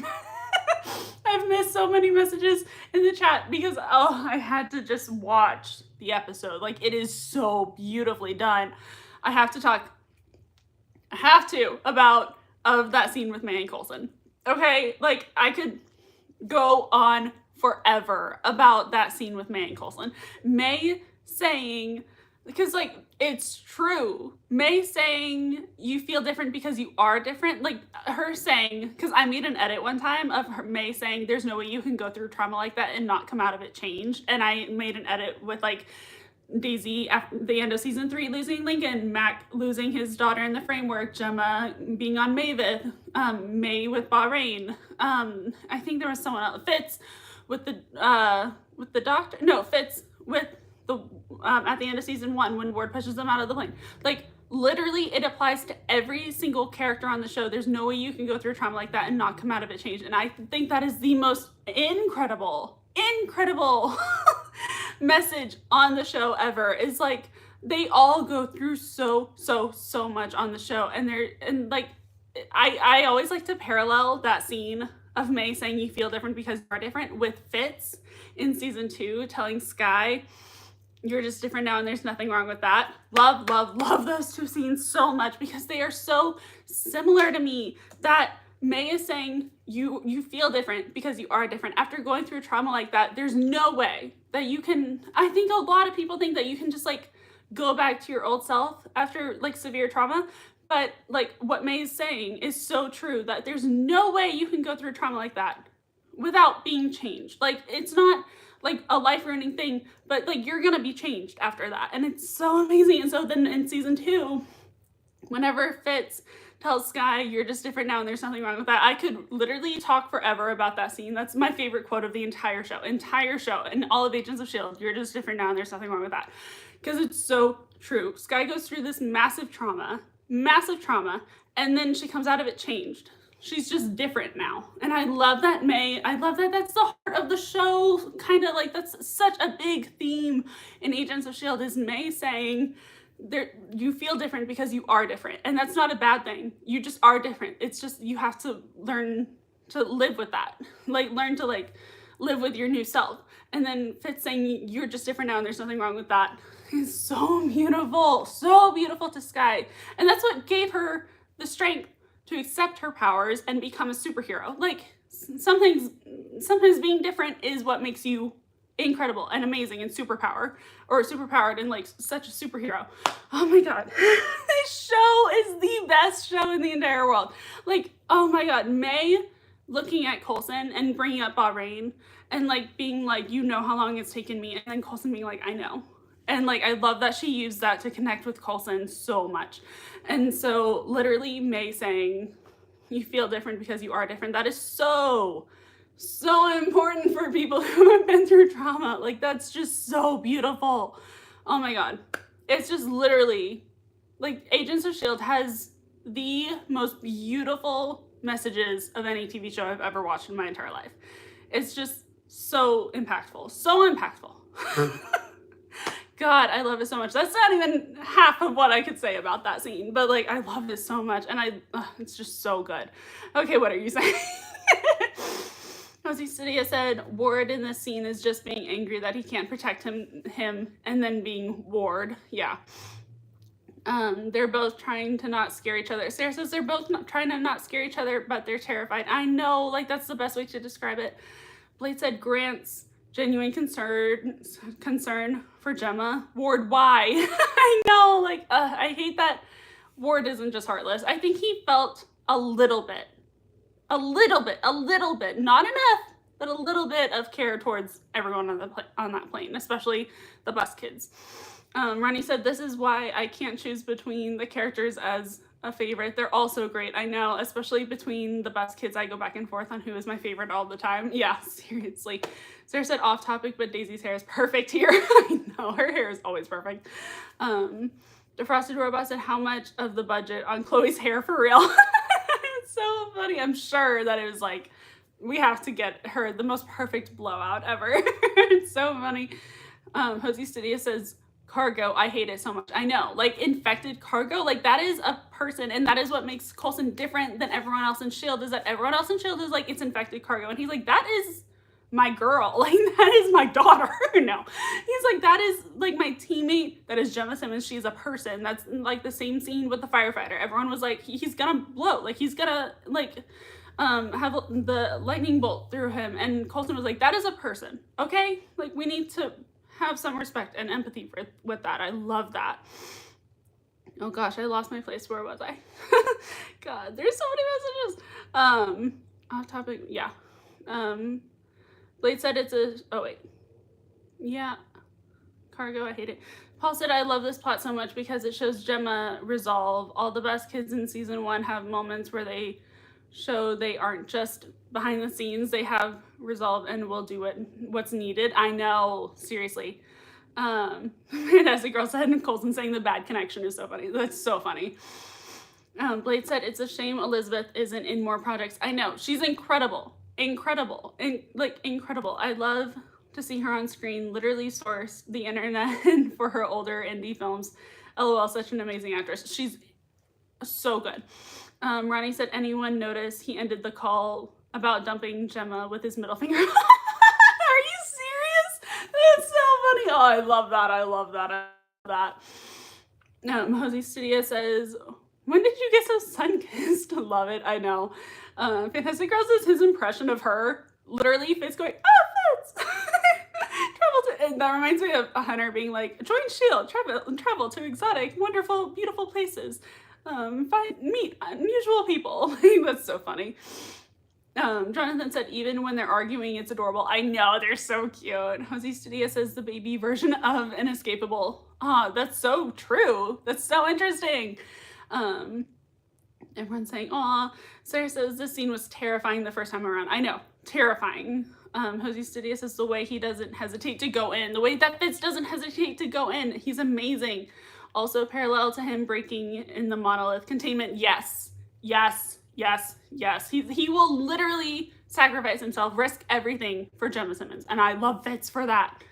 I've missed so many messages in the chat because I had to just watch the episode. Like, it is so beautifully done. I have to about that scene with May and Coulson. Okay, like I could go on forever about that scene with May and Coulson. May saying, because like it's true, May saying you feel different because you are different, like her saying, because I made an edit one time of May saying there's no way you can go through trauma like that and not come out of it changed, and I made an edit with like Daisy at the end of season 3 losing Lincoln, Mac losing his daughter in the framework, Gemma being on Mavis, May with Bahrain, I think there was someone else, Fitz with the doctor, no, Fitz with the at the end of season 1 when Ward pushes them out of the plane. Like literally it applies to every single character on the show. There's no way you can go through trauma like that and not come out of it changed. And I think that is the most incredible message on the show ever. Is like they all go through so much on the show, and like I always like to parallel that scene of May saying you feel different because you are different with Fitz in season 2 telling Sky you're just different now and there's nothing wrong with that. Love those two scenes so much because they are so similar to me. That May is saying you feel different because you are different. After going through trauma like that, there's no way that you can, I think a lot of people think that you can just like go back to your old self after like severe trauma. But like what May is saying is so true, that there's no way you can go through trauma like that without being changed. Like it's not like a life-ruining thing, but like you're gonna be changed after that. And it's so amazing. And so then in season 2, whenever Fitz tells Sky you're just different now and there's nothing wrong with that, I could literally talk forever about that scene. That's my favorite quote of the entire show and all of Agents of S.H.I.E.L.D. You're just different now and there's nothing wrong with that, because it's so true. Sky goes through this massive trauma, and then she comes out of it changed. She's just different now. And I love that that's the heart of the show. Kind of like that's such a big theme in Agents of S.H.I.E.L.D. is May saying you feel different because you are different. And that's not a bad thing. You just are different. It's just you have to learn to live with that. Like learn to like live with your new self. And then Fitz saying you're just different now and there's nothing wrong with that is so beautiful to Sky. And that's what gave her the strength to accept her powers and become a superhero. Like sometimes being different is what makes you incredible and amazing and superpowered and like such a superhero. Oh my God. This show is the best show in the entire world. Like, oh my God, May looking at Coulson and bringing up Bahrain and like being like, you know how long it's taken me, and then Coulson being like, I know. And like I love that she used that to connect with Coulson so much. And so literally May saying you feel different because you are different, that is so important for people who have been through trauma. Like that's just so beautiful. Oh my God. It's just literally like Agents of S.H.I.E.L.D. has the most beautiful messages of any TV show I've ever watched in my entire life. It's just so impactful. God, I love it so much. That's not even half of what I could say about that scene, but like, I love it so much, and it's just so good. Okay, what are you saying? S.H.I.E.L.D said Ward in this scene is just being angry that he can't protect him, and then being Ward. Yeah. They're both trying to not scare each other. Sarah says they're both trying to not scare each other, but they're terrified. I know, like, that's the best way to describe it. Blade said Grant's genuine concern for Gemma. Ward, why? I know, like, I hate that Ward isn't just heartless. I think he felt a little bit, not enough, but a little bit of care towards everyone on that plane, especially the bus kids. Ronnie said, this is why I can't choose between the characters as a favorite. They're all so great. I know, especially between the bus kids, I go back and forth on who is my favorite all the time. Yeah, seriously. Sarah said off topic, but Daisy's hair is perfect here. I know, her hair is always perfect. Defrosted Robot said, how much of the budget on Chloe's hair for real? It's so funny. I'm sure that it was like, we have to get her the most perfect blowout ever. It's so funny. Jose Studio says, Cargo, I hate it so much. I know, like, infected Cargo, like, that is a person, and that is what makes Coulson different than everyone else in S.H.I.E.L.D. is that everyone else in S.H.I.E.L.D. is like, it's infected Cargo, and he's like, that is my girl, like, that is my daughter. No, he's like, that is like my teammate, that is Gemma Simmons. She's a person. That's like the same scene with the firefighter. Everyone was like, he's gonna blow, like, he's gonna like have the lightning bolt through him, and Coulson was like, that is a person, okay, like, we need to have some respect and empathy with that. I love that. Oh gosh, I lost my place. Where was I? God, there's so many messages. Off topic, yeah. Blade said it's a, oh wait. Yeah, Cargo, I hate it. Paul said, I love this plot so much because it shows Gemma resolve. All the best kids in season 1 have moments where they show they aren't just behind the scenes, they have resolve and will do what's needed. I know, seriously. And as the girl said, Coulson saying the bad connection is so funny. That's so funny. Blade said, it's a shame Elizabeth isn't in more projects. I know, she's incredible, and like, incredible. I love to see her on screen, literally source the internet for her older indie films. LOL, such an amazing actress. She's so good. Ronnie said, anyone notice he ended the call about dumping Gemma with his middle finger? Are you serious? That's so funny. Oh, I love that. I love that. I love that. Jose Studio says, when did you get so sun-kissed? Love it. I know. Fantastic Girls is his impression of her. Literally, Fitz going, oh, Fitz! And that reminds me of Hunter being like, join S.H.I.E.L.D, travel to exotic, wonderful, beautiful places. Meet unusual people. That's so funny. Jonathan said, even when they're arguing, it's adorable. I know, they're so cute. Jose Studio says the baby version of Inescapable. Ah, that's so true. That's so interesting. Everyone's saying, aw. Sarah says this scene was terrifying the first time around. I know, terrifying. Jose Studio says the way he doesn't hesitate to go in. The way that Fitz doesn't hesitate to go in. He's amazing. Also parallel to him breaking in the monolith containment. Yes, yes, yes, yes. He will literally sacrifice himself, risk everything for Gemma Simmons. And I love Fitz for that.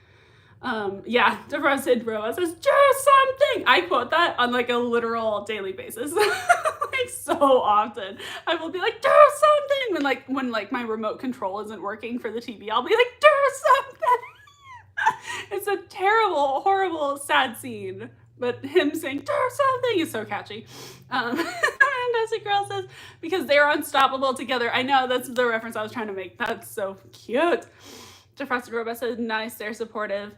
Yeah, Defrosted Robot says, do something. I quote that on like a literal daily basis. Like so often. I will be like, do something. When my remote control isn't working for the TV, I'll be like, do something. It's a terrible, horrible, sad scene. But him saying, do something is so catchy. Fantastic Girl says, because they're unstoppable together. I know, that's the reference I was trying to make. That's so cute. Defrosted Robot says, nice, they're supportive.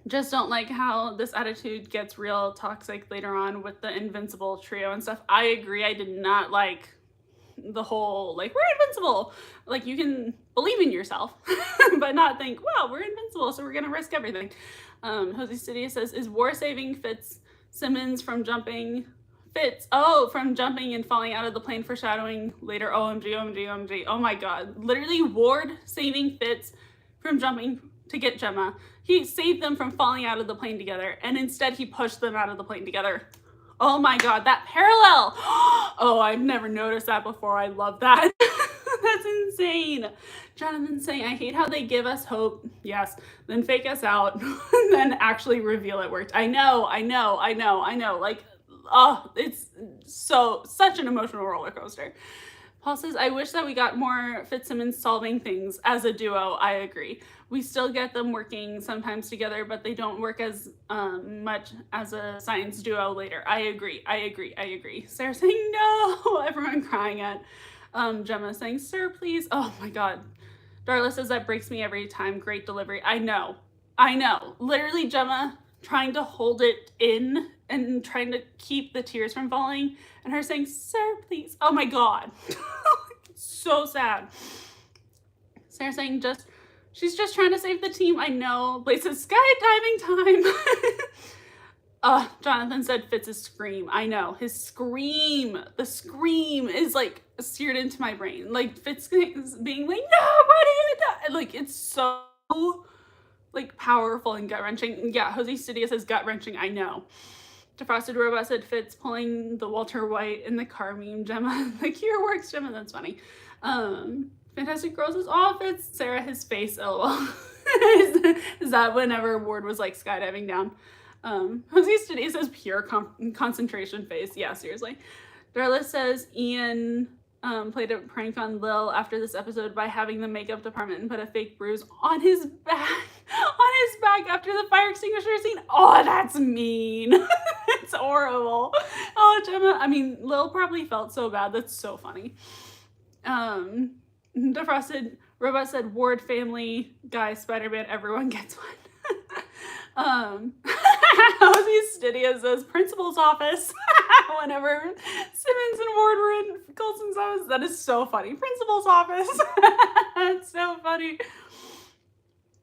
Just don't like how this attitude gets real toxic later on with the Invincible trio and stuff. I agree. I did not like the whole, like, we're invincible. Like, you can believe in yourself, but not think, wow, we're invincible, so we're going to risk everything. Jose Studio says, is War saving Fitzsimmons from jumping? From jumping and falling out of the plane, foreshadowing later. OMG, OMG, OMG. Oh my God. Literally, Ward saving Fitz from jumping to get Gemma. He saved them from falling out of the plane together, and instead he pushed them out of the plane together. Oh my god, that parallel! Oh, I've never noticed that before. I love that. That's insane. Jonathan saying, I hate how they give us hope, yes, then fake us out, and then actually reveal it worked. I know. Like, oh, it's such an emotional roller coaster. Paul says, I wish that we got more Fitzsimmons solving things as a duo. I agree. We still get them working sometimes together, but they don't work as much as a science duo later. I agree. Sarah saying, no. Everyone crying at Gemma saying, sir, please. Oh my God. Darla says, that breaks me every time. Great delivery. I know. Literally, Gemma trying to hold it in and trying to keep the tears from falling, and her saying, sir, please. Oh my God. So sad. Sarah saying, she's just trying to save the team. I know. Blake says, skydiving time. Jonathan said Fitz's scream. I know. His scream. The scream is like seared into my brain. Like Fitz being like, nobody. Like it's so like powerful and gut-wrenching. Yeah, Jose Studio says gut-wrenching. I know. Defrosted Robot said Fitz pulling the Walter White in the car meme. Gemma, the cure works. Gemma, that's funny. Fantastic Girls is off. It's Sarah, his face. LOL. Is that whenever Ward was like skydiving down? Jose Studio says pure concentration face. Yeah, seriously. Darla says Ian played a prank on Lil after this episode by having the makeup department and put a fake bruise on his back. After the fire extinguisher scene. Oh, that's mean. It's horrible. Oh, Gemma. I mean, Lil probably felt so bad. That's so funny. Defrosted Robot said Ward family guy Spider-Man. Everyone gets one. Hosey Stydia says principal's office. Whenever Simmons and Ward were in Coulson's office, that is so funny. Principal's office. That's so funny.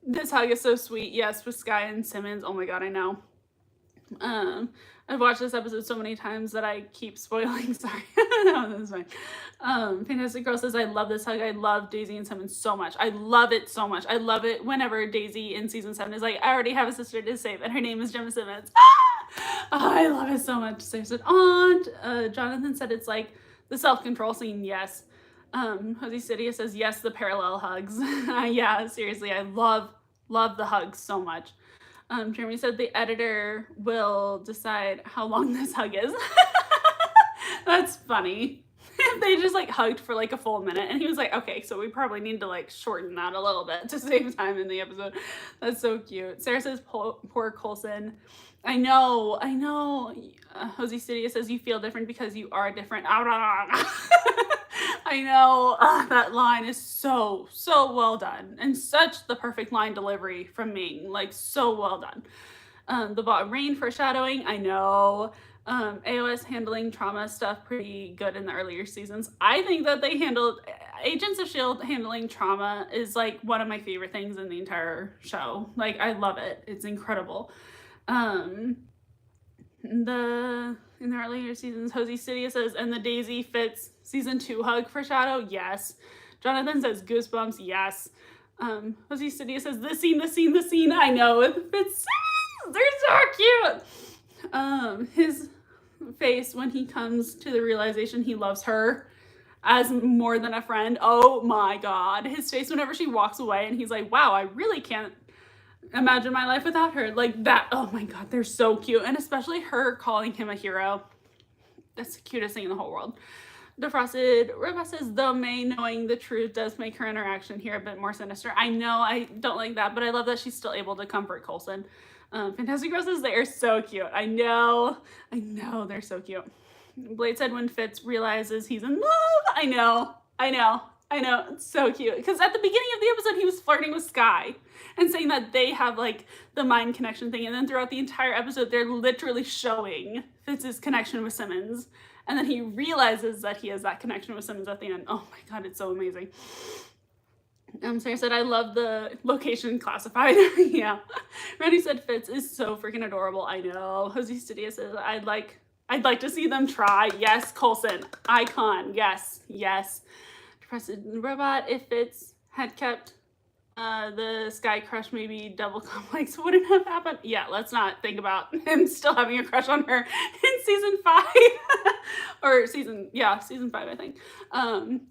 This hug is so sweet. Yes, with Skye and Simmons. Oh my God, I know. I've watched this episode so many times that I keep spoiling. Sorry. No, that's fine. Fantastic Girl says, I love this hug. I love Daisy and Simmons so much. I love it so much. I love it whenever Daisy in season 7 is like, I already have a sister to save, and her name is Gemma Simmons. Oh, I love it so much. Sarah said, aunt. Jonathan said it's like the self-control scene. Yes. Jose Stydia says, yes, the parallel hugs. Yeah, seriously, I love the hugs so much. Jeremy said the editor will decide how long this hug is. That's funny. They just like hugged for like a full minute, and he was like, okay, so we probably need to like shorten that a little bit to save time in the episode. That's so cute. Sarah says, poor Coulson. I know. Jose Stydia says, you feel different because you are different. I know. That line is so well done, and such the perfect line delivery from Ming. Like, so well done. The bot Rain foreshadowing. I know. AOS handling trauma stuff pretty good in the earlier seasons. I think that they handled Agents of S.H.I.E.L.D. handling trauma is like one of my favorite things in the entire show. Like, I love it. It's incredible. In the earlier seasons, Jose Stydia says, and the Daisy Fitz season 2 hug foreshadow. Yes. Jonathan says goosebumps. Yes. Jose Stydia says the scene. I know. It fits. They're so cute. His face when he comes to the realization he loves her as more than a friend. Oh my God. His face whenever she walks away and he's like, wow, I really can't imagine my life without her. Like that. Oh my God, they're so cute. And especially her calling him a hero. That's the cutest thing in the whole world. Defrosted Robot says, though May knowing the truth does make her interaction here a bit more sinister. I know, I don't like that, but I love that she's still able to comfort Coulson. Fantastic Girl says they are so cute. I know, they're so cute. Blade said when Fitz realizes he's in love. I know. It's so cute. Because at the beginning of the episode, he was flirting with Skye and saying that they have like the mind connection thing. And then throughout the entire episode, they're literally showing Fitz's connection with Simmons. And then he realizes that he has that connection with Simmons at the end. Oh my God, it's so amazing. Sarah said, I love the location classified. Yeah. Randy said Fitz is so freaking adorable. I know. Jose Stydia says, I'd like to see them try. Yes, Coulson. Icon. Yes. Depressed Robot. If Fitz had kept The Sky crush maybe double complex wouldn't have happened. Yeah, let's not think about him still having a crush on her in season 5. Or season 5, I think.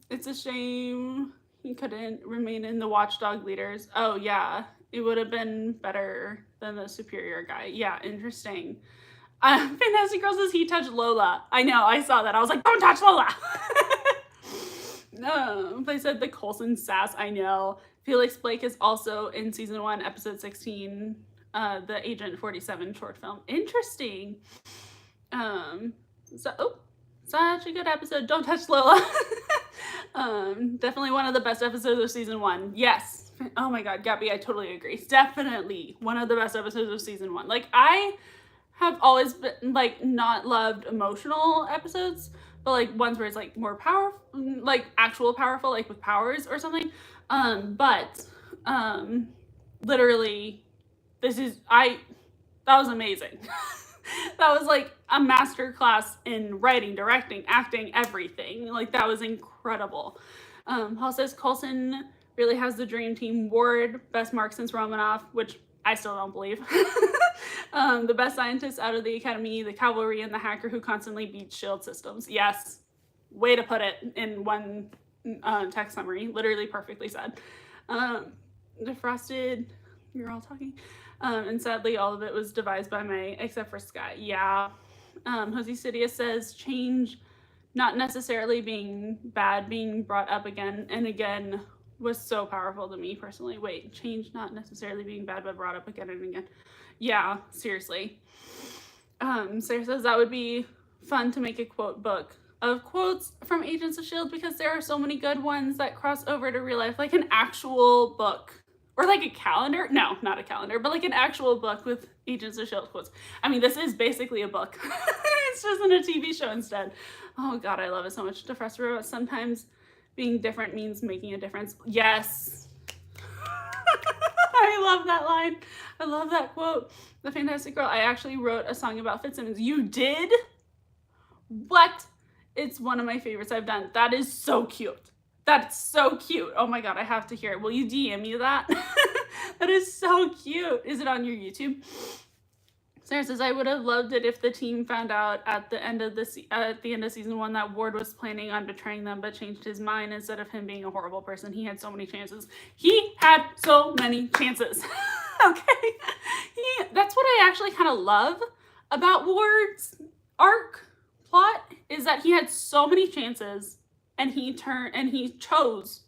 It's a shame he couldn't remain in the watchdog leaders. Oh yeah, it would have been better than the superior guy. Yeah, interesting. Fantastic Girl says he touched Lola. I know, I saw that. I was like, don't touch Lola. They said the Coulson sass. I know. Felix Blake is also in season 1, episode 16, the Agent 47 short film. Interesting. Such a good episode. Don't touch Lola. Definitely one of the best episodes of season 1. Yes. Oh my god, Gabby, I totally agree. Definitely one of the best episodes of season 1. Like, I have always been, like, not loved emotional episodes, but like ones where it's like more powerful, like actual powerful, like with powers or something. Literally, that was amazing. That was like a master class in writing, directing, acting, everything. Like, that was incredible. Paul says Coulson really has the dream team. Ward, best mark since Romanoff, which I still don't believe. The best scientists out of the academy, the cavalry, and the hacker who constantly beats S.H.I.E.L.D. systems. Yes, way to put it in one text summary. Literally perfectly said. Defrosted, you're all talking. And sadly, all of it was devised by May, except for Sky. Yeah. Jose Sidious says change, not necessarily being bad, being brought up again and again was so powerful to me personally. Wait, change not necessarily being bad, but brought up again and again. Yeah, seriously. Sarah says that would be fun to make a quote book of quotes from Agents of S.H.I.E.L.D. because there are so many good ones that cross over to real life, like an actual book. Or like a calendar? No, not a calendar, but like an actual book with Agents of S.H.I.E.L.D. quotes. I mean, this is basically a book. It's just in a TV show instead. Oh god, I love it so much. DeFrester, sometimes being different means making a difference. Yes. I love that line. I love that quote. The Fantastic Girl. I actually wrote a song about Fitzsimmons. You did? What? It's one of my favorites I've done. That is so cute. That's so cute. Oh my god, I have to hear it. Will you DM me that? That is so cute. Is it on your YouTube? Sarah says, I would have loved it if the team found out at the end of season 1 that Ward was planning on betraying them, but changed his mind. Instead of him being a horrible person, he had so many chances. He had so many chances. Okay? That's what I actually kind of love about Ward's arc plot, is that he had so many chances and he chose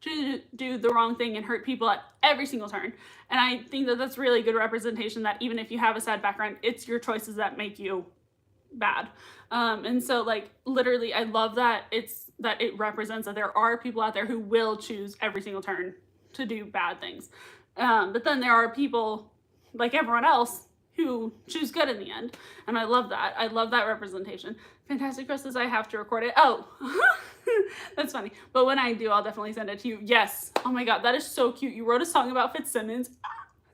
to do the wrong thing and hurt people at every single turn. And I think that that's really good representation, that even if you have a sad background, it's your choices that make you bad. And so, like, literally, I love that it represents that there are people out there who will choose every single turn to do bad things. But then there are people, like everyone else, who choose good in the end. And I love that. I love that representation. Fantastic Chris says I have to record it. Oh, that's funny. But when I do, I'll definitely send it to you. Yes. Oh my god, that is so cute. You wrote a song about Fitzsimmons.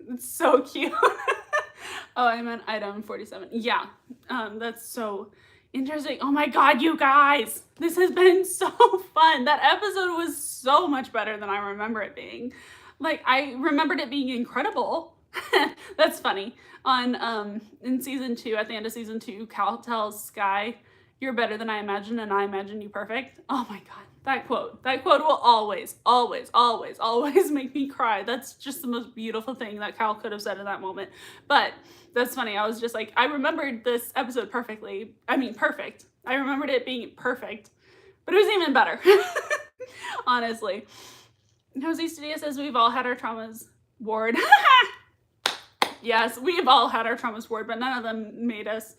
It's so cute. Oh, I meant item 47. Yeah, that's so interesting. Oh my god, you guys. This has been so fun. That episode was so much better than I remember it being. Like, I remembered it being incredible. That's funny. In season 2, at the end of season 2, Cal tells Sky, "You're better than I imagined, and I imagine you perfect." Oh my god, that quote will always, always, always, always make me cry. That's just the most beautiful thing that Cal could have said in that moment. But that's funny. I was just like, I remembered this episode perfectly. I mean, perfect. I remembered it being perfect, but it was even better. Honestly. Jose Studia says we've all had our traumas, Ward. Yes, we've all had our traumas, Ward, but none of them made us,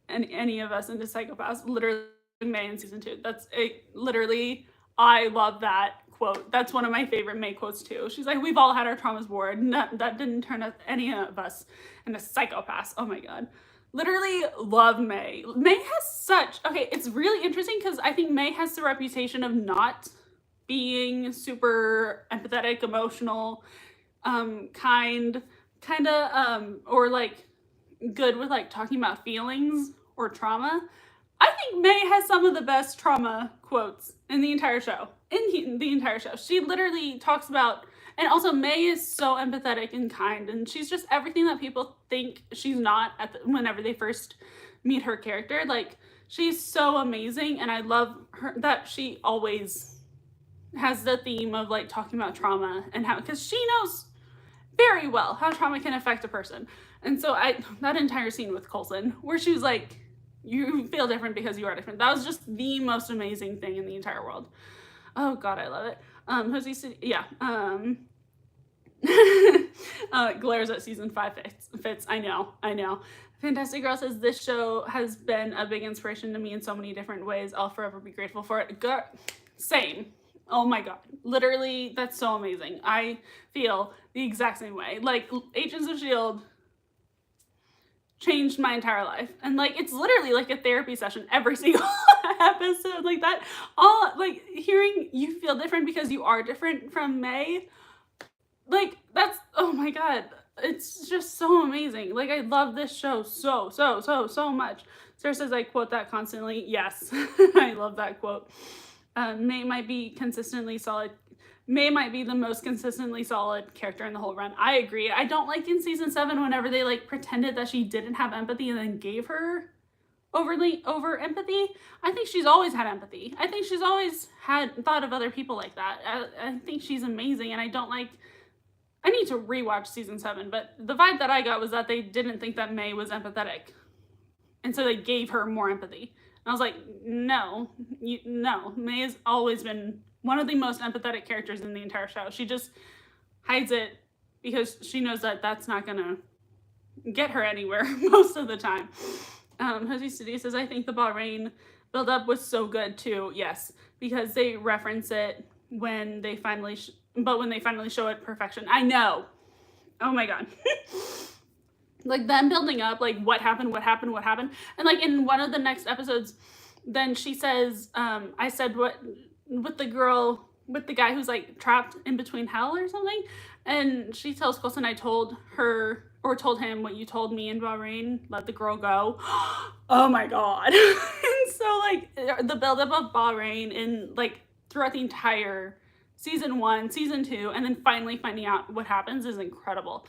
any of us, into psychopaths. Literally, May in season 2. That's it. Literally, I love that quote. That's one of my favorite May quotes too. She's like, we've all had our traumas, Ward. That didn't turn any of us into psychopaths. Oh my god. Literally love May. May has okay, it's really interesting because I think May has the reputation of not being super empathetic, emotional, kind of, or like good with like talking about feelings or trauma. I think May has some of the best trauma quotes in the entire show. In the entire show. She literally talks about, And also May is so empathetic and kind, and she's just everything that people think she's not whenever they first meet her character. Like, she's so amazing, and I love her that she always has the theme of like talking about trauma and how, because she knows very well how trauma can affect a person. And so that entire scene with Coulson where she was like, you feel different because you are different, that was just the most amazing thing in the entire world. Oh god, I love it. Jose, yeah. Glares at season 5 fits. I know. Fantastic Girl says, this show has been a big inspiration to me in so many different ways. I'll forever be grateful for it. Same. Oh my god. Literally, that's so amazing. I feel the exact same way. Like, Agents of S.H.I.E.L.D. changed my entire life. And like, it's literally like a therapy session every single episode. Like that, all like hearing you feel different because you are different from May. Like, that's, oh my god. It's just so amazing. Like, I love this show so much. Sarah says, I quote that constantly. Yes, I love that quote. May might be consistently solid. May might be the most consistently solid character in the whole run. I agree. I don't like in season 7 whenever they like pretended that she didn't have empathy and then gave her over empathy. I think she's always had empathy. I think she's always had thought of other people like that. I think she's amazing, and I don't like, I need to rewatch season 7, but the vibe that I got was that they didn't think that May was empathetic, and so they gave her more empathy. And I was like, no, May has always been one of the most empathetic characters in the entire show. She just hides it because she knows that that's not gonna get her anywhere most of the time. Jose City says, I think the Bahrain build-up was so good too. Yes, because they reference it when they finally, when they finally show it perfection. I know. Oh my god. Like, them building up, like, what happened, and like in one of the next episodes, then she says, I said what with the guy who's like trapped in between hell or something, and she tells Coulson, I told him what you told me in Bahrain, let the girl go. Oh my god. And so like the buildup of Bahrain in like throughout the entire season 1, season 2, and then finally finding out what happens is incredible.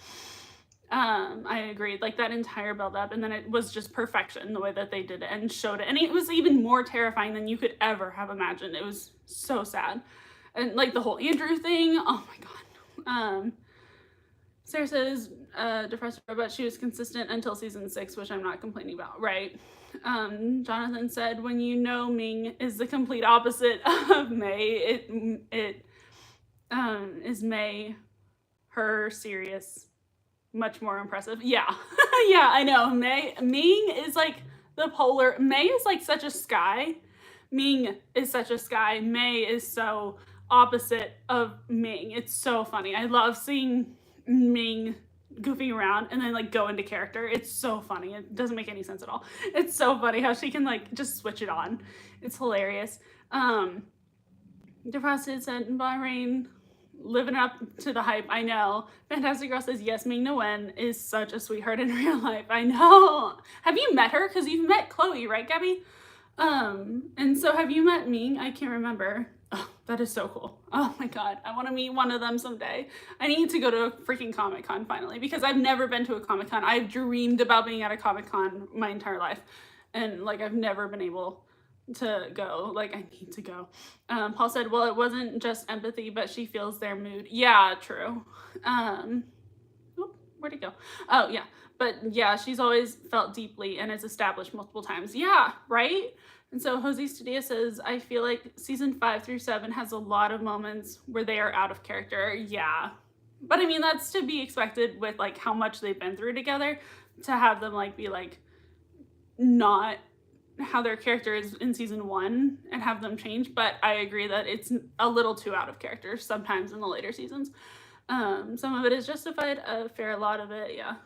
I agreed, like that entire build up, and then it was just perfection the way that they did it and showed it, and it was even more terrifying than you could ever have imagined. It was so sad, and like the whole Andrew thing, oh my god. Sarah says, depressed her, but she was consistent until season 6, which I'm not complaining about, right? Jonathan said, when you know Ming is the complete opposite of May, it is May, her serious, much more impressive. Yeah. Yeah, I know. Ming is like the polar. May is like such a sky. Ming is such a sky. May is so opposite of Ming. It's so funny. I love seeing Ming goofing around and then like go into character. It's so funny. It doesn't make any sense at all. It's so funny how she can like just switch it on. It's hilarious. Defrosted said, Bahrain, living up to the hype. I know. Fantastic Girl says, yes, Ming Nguyen is such a sweetheart in real life. I know. Have you met her? Because you've met Chloe, right, Gabby? And so have you met Ming? I can't remember. Oh, that is so cool. Oh my god. I want to meet one of them someday. I need to go to a freaking Comic-Con finally, because I've never been to a Comic-Con. I've dreamed about being at a Comic-Con my entire life. And like, I've never been able to go. Like, I need to go. Paul said, well, it wasn't just empathy, but she feels their mood. Yeah, true. Where'd it go? Oh yeah, but yeah, she's always felt deeply and it's established multiple times. Yeah, right? And so Jose Studia says, I feel like season 5 through 7 has a lot of moments where they are out of character. Yeah, but I mean, that's to be expected with like how much they've been through together, to have them like be like not how their character is in season 1 and have them change. But I agree that it's a little too out of character sometimes in the later seasons. Some of it is justified, a fair lot of it, yeah.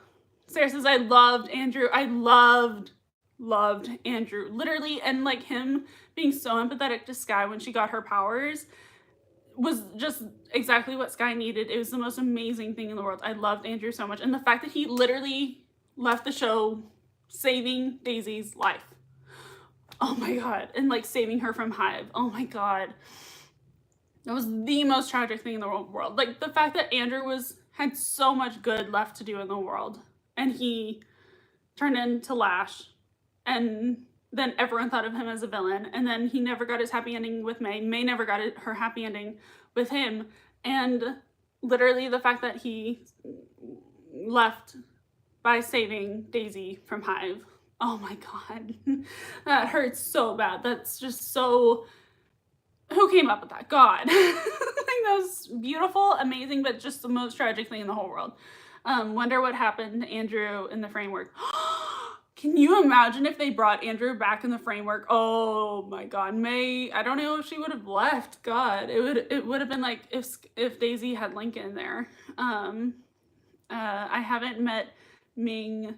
Sarah says, I loved Andrew. I loved Andrew, literally, and like him being so empathetic to Sky when she got her powers was just exactly what Sky needed. It was the most amazing thing in the world. I loved Andrew so much, and the fact that he literally left the show saving Daisy's life. Oh my god. And like saving her from Hive. Oh my god. That was the most tragic thing in the world. Like, the fact that Andrew had so much good left to do in the world, and he turned into Lash, and then everyone thought of him as a villain, and then he never got his happy ending with May. May never got her happy ending with him, and literally the fact that he left by saving Daisy from Hive. Oh my god. That hurts so bad. That's just so... Who came up with that? God. I think that was beautiful, amazing, but just the most tragic thing in the whole world. Wonder what happened to Andrew in the framework. Can you imagine if they brought Andrew back in the framework? Oh my god, May, I don't know if she would have left. God, it would have been like if Daisy had Lincoln there. I haven't met Ming,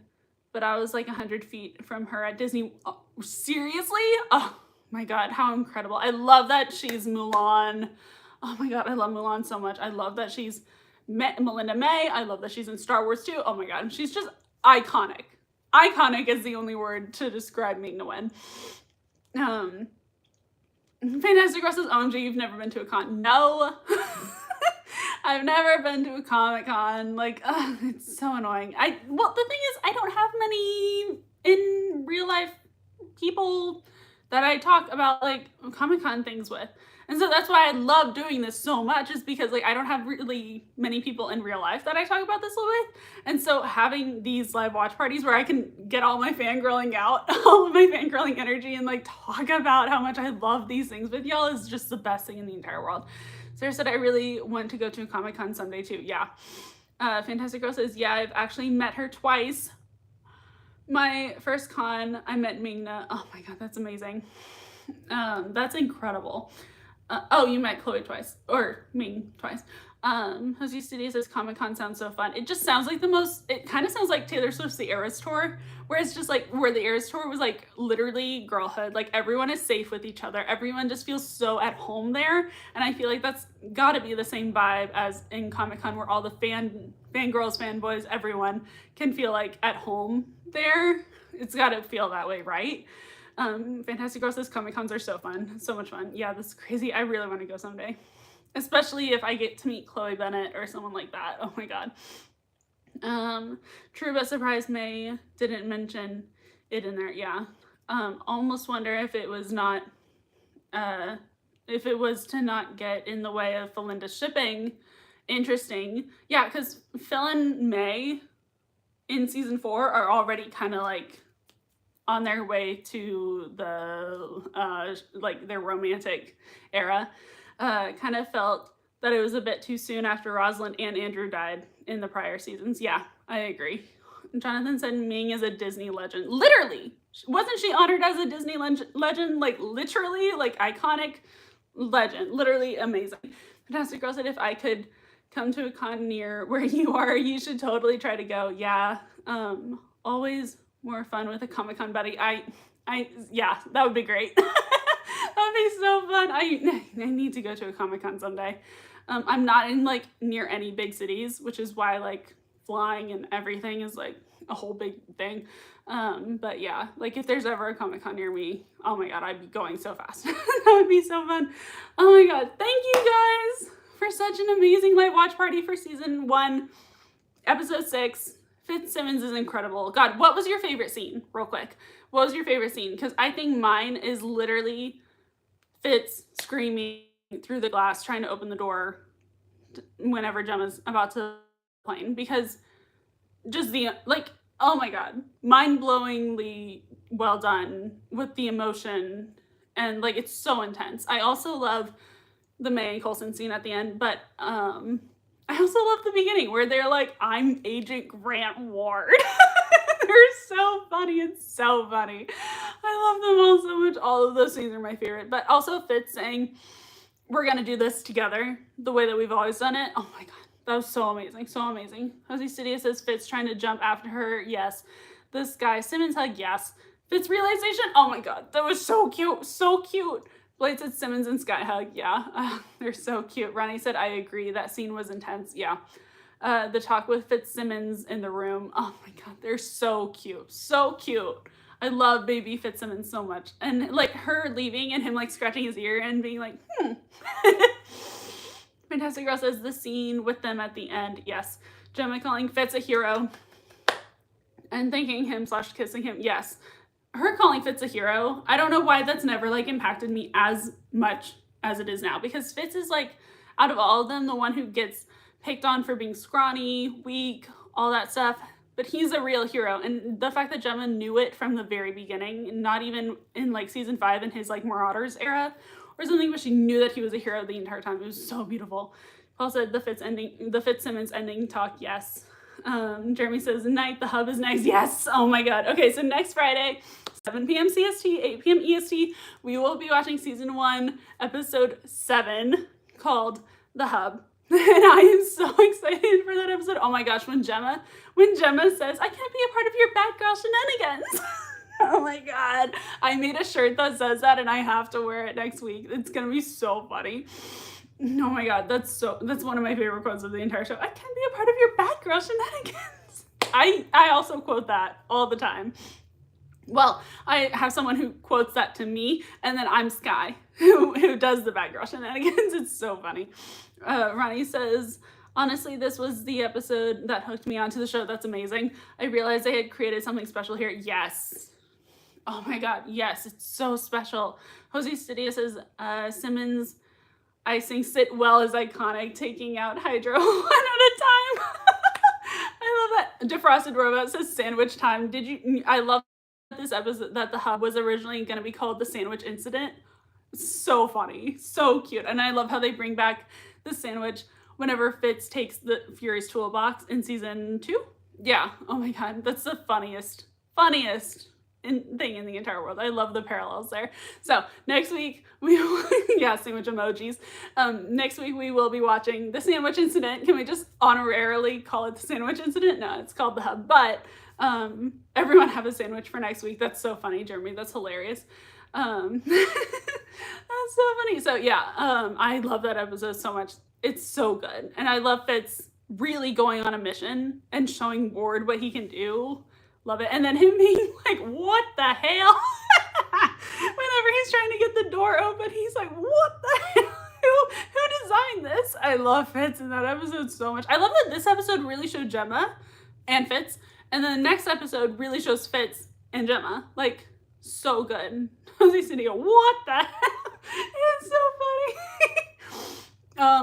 but I was like 100 feet from her at Disney. Oh, seriously? Oh my god, how incredible. I love that she's Mulan. Oh my god, I love Mulan so much. I love that she's Melinda May. I love that she's in Star Wars too. Oh my god, she's just iconic. Iconic is the only word to describe Ming Na Wen. Fantastic Russ's OMG, you've never been to a con. No. I've never been to a Comic-Con. Like, it's so annoying. Well, the thing is, I don't have many in real life people that I talk about like Comic-Con things with. And so that's why I love doing this so much, is because like I don't have really many people in real life that I talk about this with. And so having these live watch parties where I can get all my fangirling out, all of my fangirling energy, and like talk about how much I love these things with y'all is just the best thing in the entire world. Sarah said, I really want to go to a Comic-Con someday too. Yeah. Fantastic Girl says, yeah, I've actually met her twice. My first con, I met Ming-Na. Oh my god, that's amazing. That's incredible. Oh, you met Chloe twice, or Ming twice. Jose Studio says Comic-Con sounds so fun. It just sounds like it kind of sounds like Taylor Swift's The Eras Tour, where it's just like, where the Eras Tour was like literally girlhood. Like everyone is safe with each other. Everyone just feels so at home there. And I feel like that's gotta be the same vibe as in Comic-Con, where all the fangirls, fanboys, everyone can feel like at home there. It's gotta feel that way, right? Fantastic Girl says Comic-Cons are so fun. So much fun. Yeah, this is crazy. I really want to go someday. Especially if I get to meet Chloe Bennett or someone like that. Oh my god. True but surprised May didn't mention it in there. Yeah. Almost wonder if it was not, if it was to not get in the way of Felinda's shipping. Interesting. Yeah, because Phil and May in season 4 are already kind of like on their way to the like their romantic era. Kind of felt that it was a bit too soon after Rosalind and Andrew died in the prior seasons. Yeah, I agree. Jonathan said Ming is a Disney legend. Literally, wasn't she honored as a Disney legend? Like literally, like iconic legend. Literally amazing. Fantastic Girl said if I could come to a con near where you are, you should totally try to go. Yeah, always more fun with a Comic-Con buddy. Yeah, that would be great. That would be so fun. I need to go to a Comic-Con someday. I'm not in like near any big cities, which is why like flying and everything is like a whole big thing. But yeah, like if there's ever a Comic-Con near me, oh my god, I'd be going so fast. That would be so fun. Oh my god, thank you guys for such an amazing live watch party for season 1, episode 6. Fitzsimmons is incredible. God, what was your favorite scene? Real quick. What was your favorite scene? Because I think mine is literally Fitz screaming through the glass, trying to open the door whenever Gemma's about to plane. Because just the, like, oh my god, mind-blowingly well done with the emotion. And, like, it's so intense. I also love the May and Coulson scene at the end, but, I also love the beginning where they're like, I'm Agent Grant Ward. They're so funny. It's so funny. I love them all so much. All of those scenes are my favorite. But also Fitz saying, we're going to do this together the way that we've always done it. Oh my god. That was so amazing. So amazing. Jose Studio says Fitz trying to jump after her. Yes. This guy, Simmons hug. Yes. Fitz realization. Oh my god. That was so cute. So cute. Blade said Simmons and Sky hug. Yeah, they're so cute. Ronnie said, I agree. That scene was intense. Yeah. The talk with Fitzsimmons in the room. Oh my god, they're so cute. So cute. I love baby Fitzsimmons so much. And like her leaving and him like scratching his ear and being like, Fantastic Girl says the scene with them at the end. Yes. Gemma calling Fitz a hero and thanking him / kissing him. Yes. Her calling Fitz a hero, I don't know why that's never like impacted me as much as it is now, because Fitz is like, out of all of them, the one who gets picked on for being scrawny, weak, all that stuff, but he's a real hero. And the fact that Gemma knew it from the very beginning, not even in like season 5 in his like Marauders era or something, but she knew that he was a hero the entire time. It was so beautiful. Paul said the Fitzsimmons ending talk, yes. Jeremy says, night, the hub is next. Yes. Oh my God. Okay, so next Friday, 7 p.m. CST, 8 p.m. EST, we will be watching season 1, episode 7, called The Hub. And I am so excited for that episode. Oh my gosh, when Gemma says, I can't be a part of your Batgirl shenanigans. Oh my God. I made a shirt that says that and I have to wear it next week. It's gonna be so funny. Oh my God, that's one of my favorite quotes of the entire show. I can't be a part of your Batgirl shenanigans. I also quote that all the time. Well, I have someone who quotes that to me, and then I'm Sky, who does the Batgirl shenanigans. It's so funny. Ronnie says, honestly, this was the episode that hooked me onto the show. That's amazing. I realized they had created something special here. Yes. Oh my God, yes, it's so special. Jose Stidia says, Simmons icing sit well is iconic, taking out Hydro one at a time. I love that. Defrosted Robot says sandwich time. I love this episode that the hub was originally going to be called the sandwich incident. So funny, so cute. And I love how they bring back the sandwich whenever Fitz takes the Fury's toolbox in season 2. Yeah, oh my God, that's the funniest thing in the entire world. I love the parallels there. So next week yeah, sandwich emojis. Next week we will be watching the sandwich incident. Can we just honorarily call it the sandwich incident? No, it's called the hub. But everyone have a sandwich for next week. That's so funny, Jeremy. That's hilarious. That's so funny. So yeah, I love that episode so much. It's so good. And I love Fitz really going on a mission and showing Ward what he can do. Love it. And then him being like, what the hell? Whenever he's trying to get the door open, he's like, what the hell? Who designed this? I love Fitz in that episode so much. I love that this episode really showed Gemma and Fitz, and then the next episode really shows Fitz and Gemma. Like, so good. Jose Cindy, what the hell? It's so funny.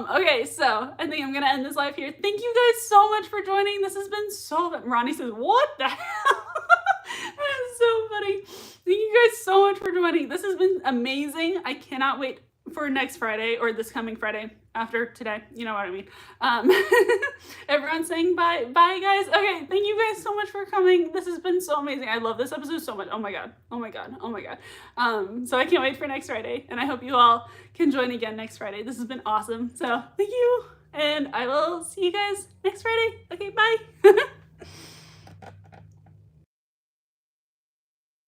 Okay, so I think I'm gonna end this live here. Thank you guys so much for joining. This has been so fun. Ronnie says, what the hell? That's so funny. Thank you guys so much for joining. This has been amazing. I cannot wait for next Friday, or this coming Friday after today. You know what I mean. Everyone's saying bye guys. Okay, thank you guys so much for coming. This has been so amazing. I love this episode so much. Oh my God. So I can't wait for next Friday, and I hope you all can join again next Friday. This has been awesome. So thank you, and I will see you guys next Friday. Okay, bye.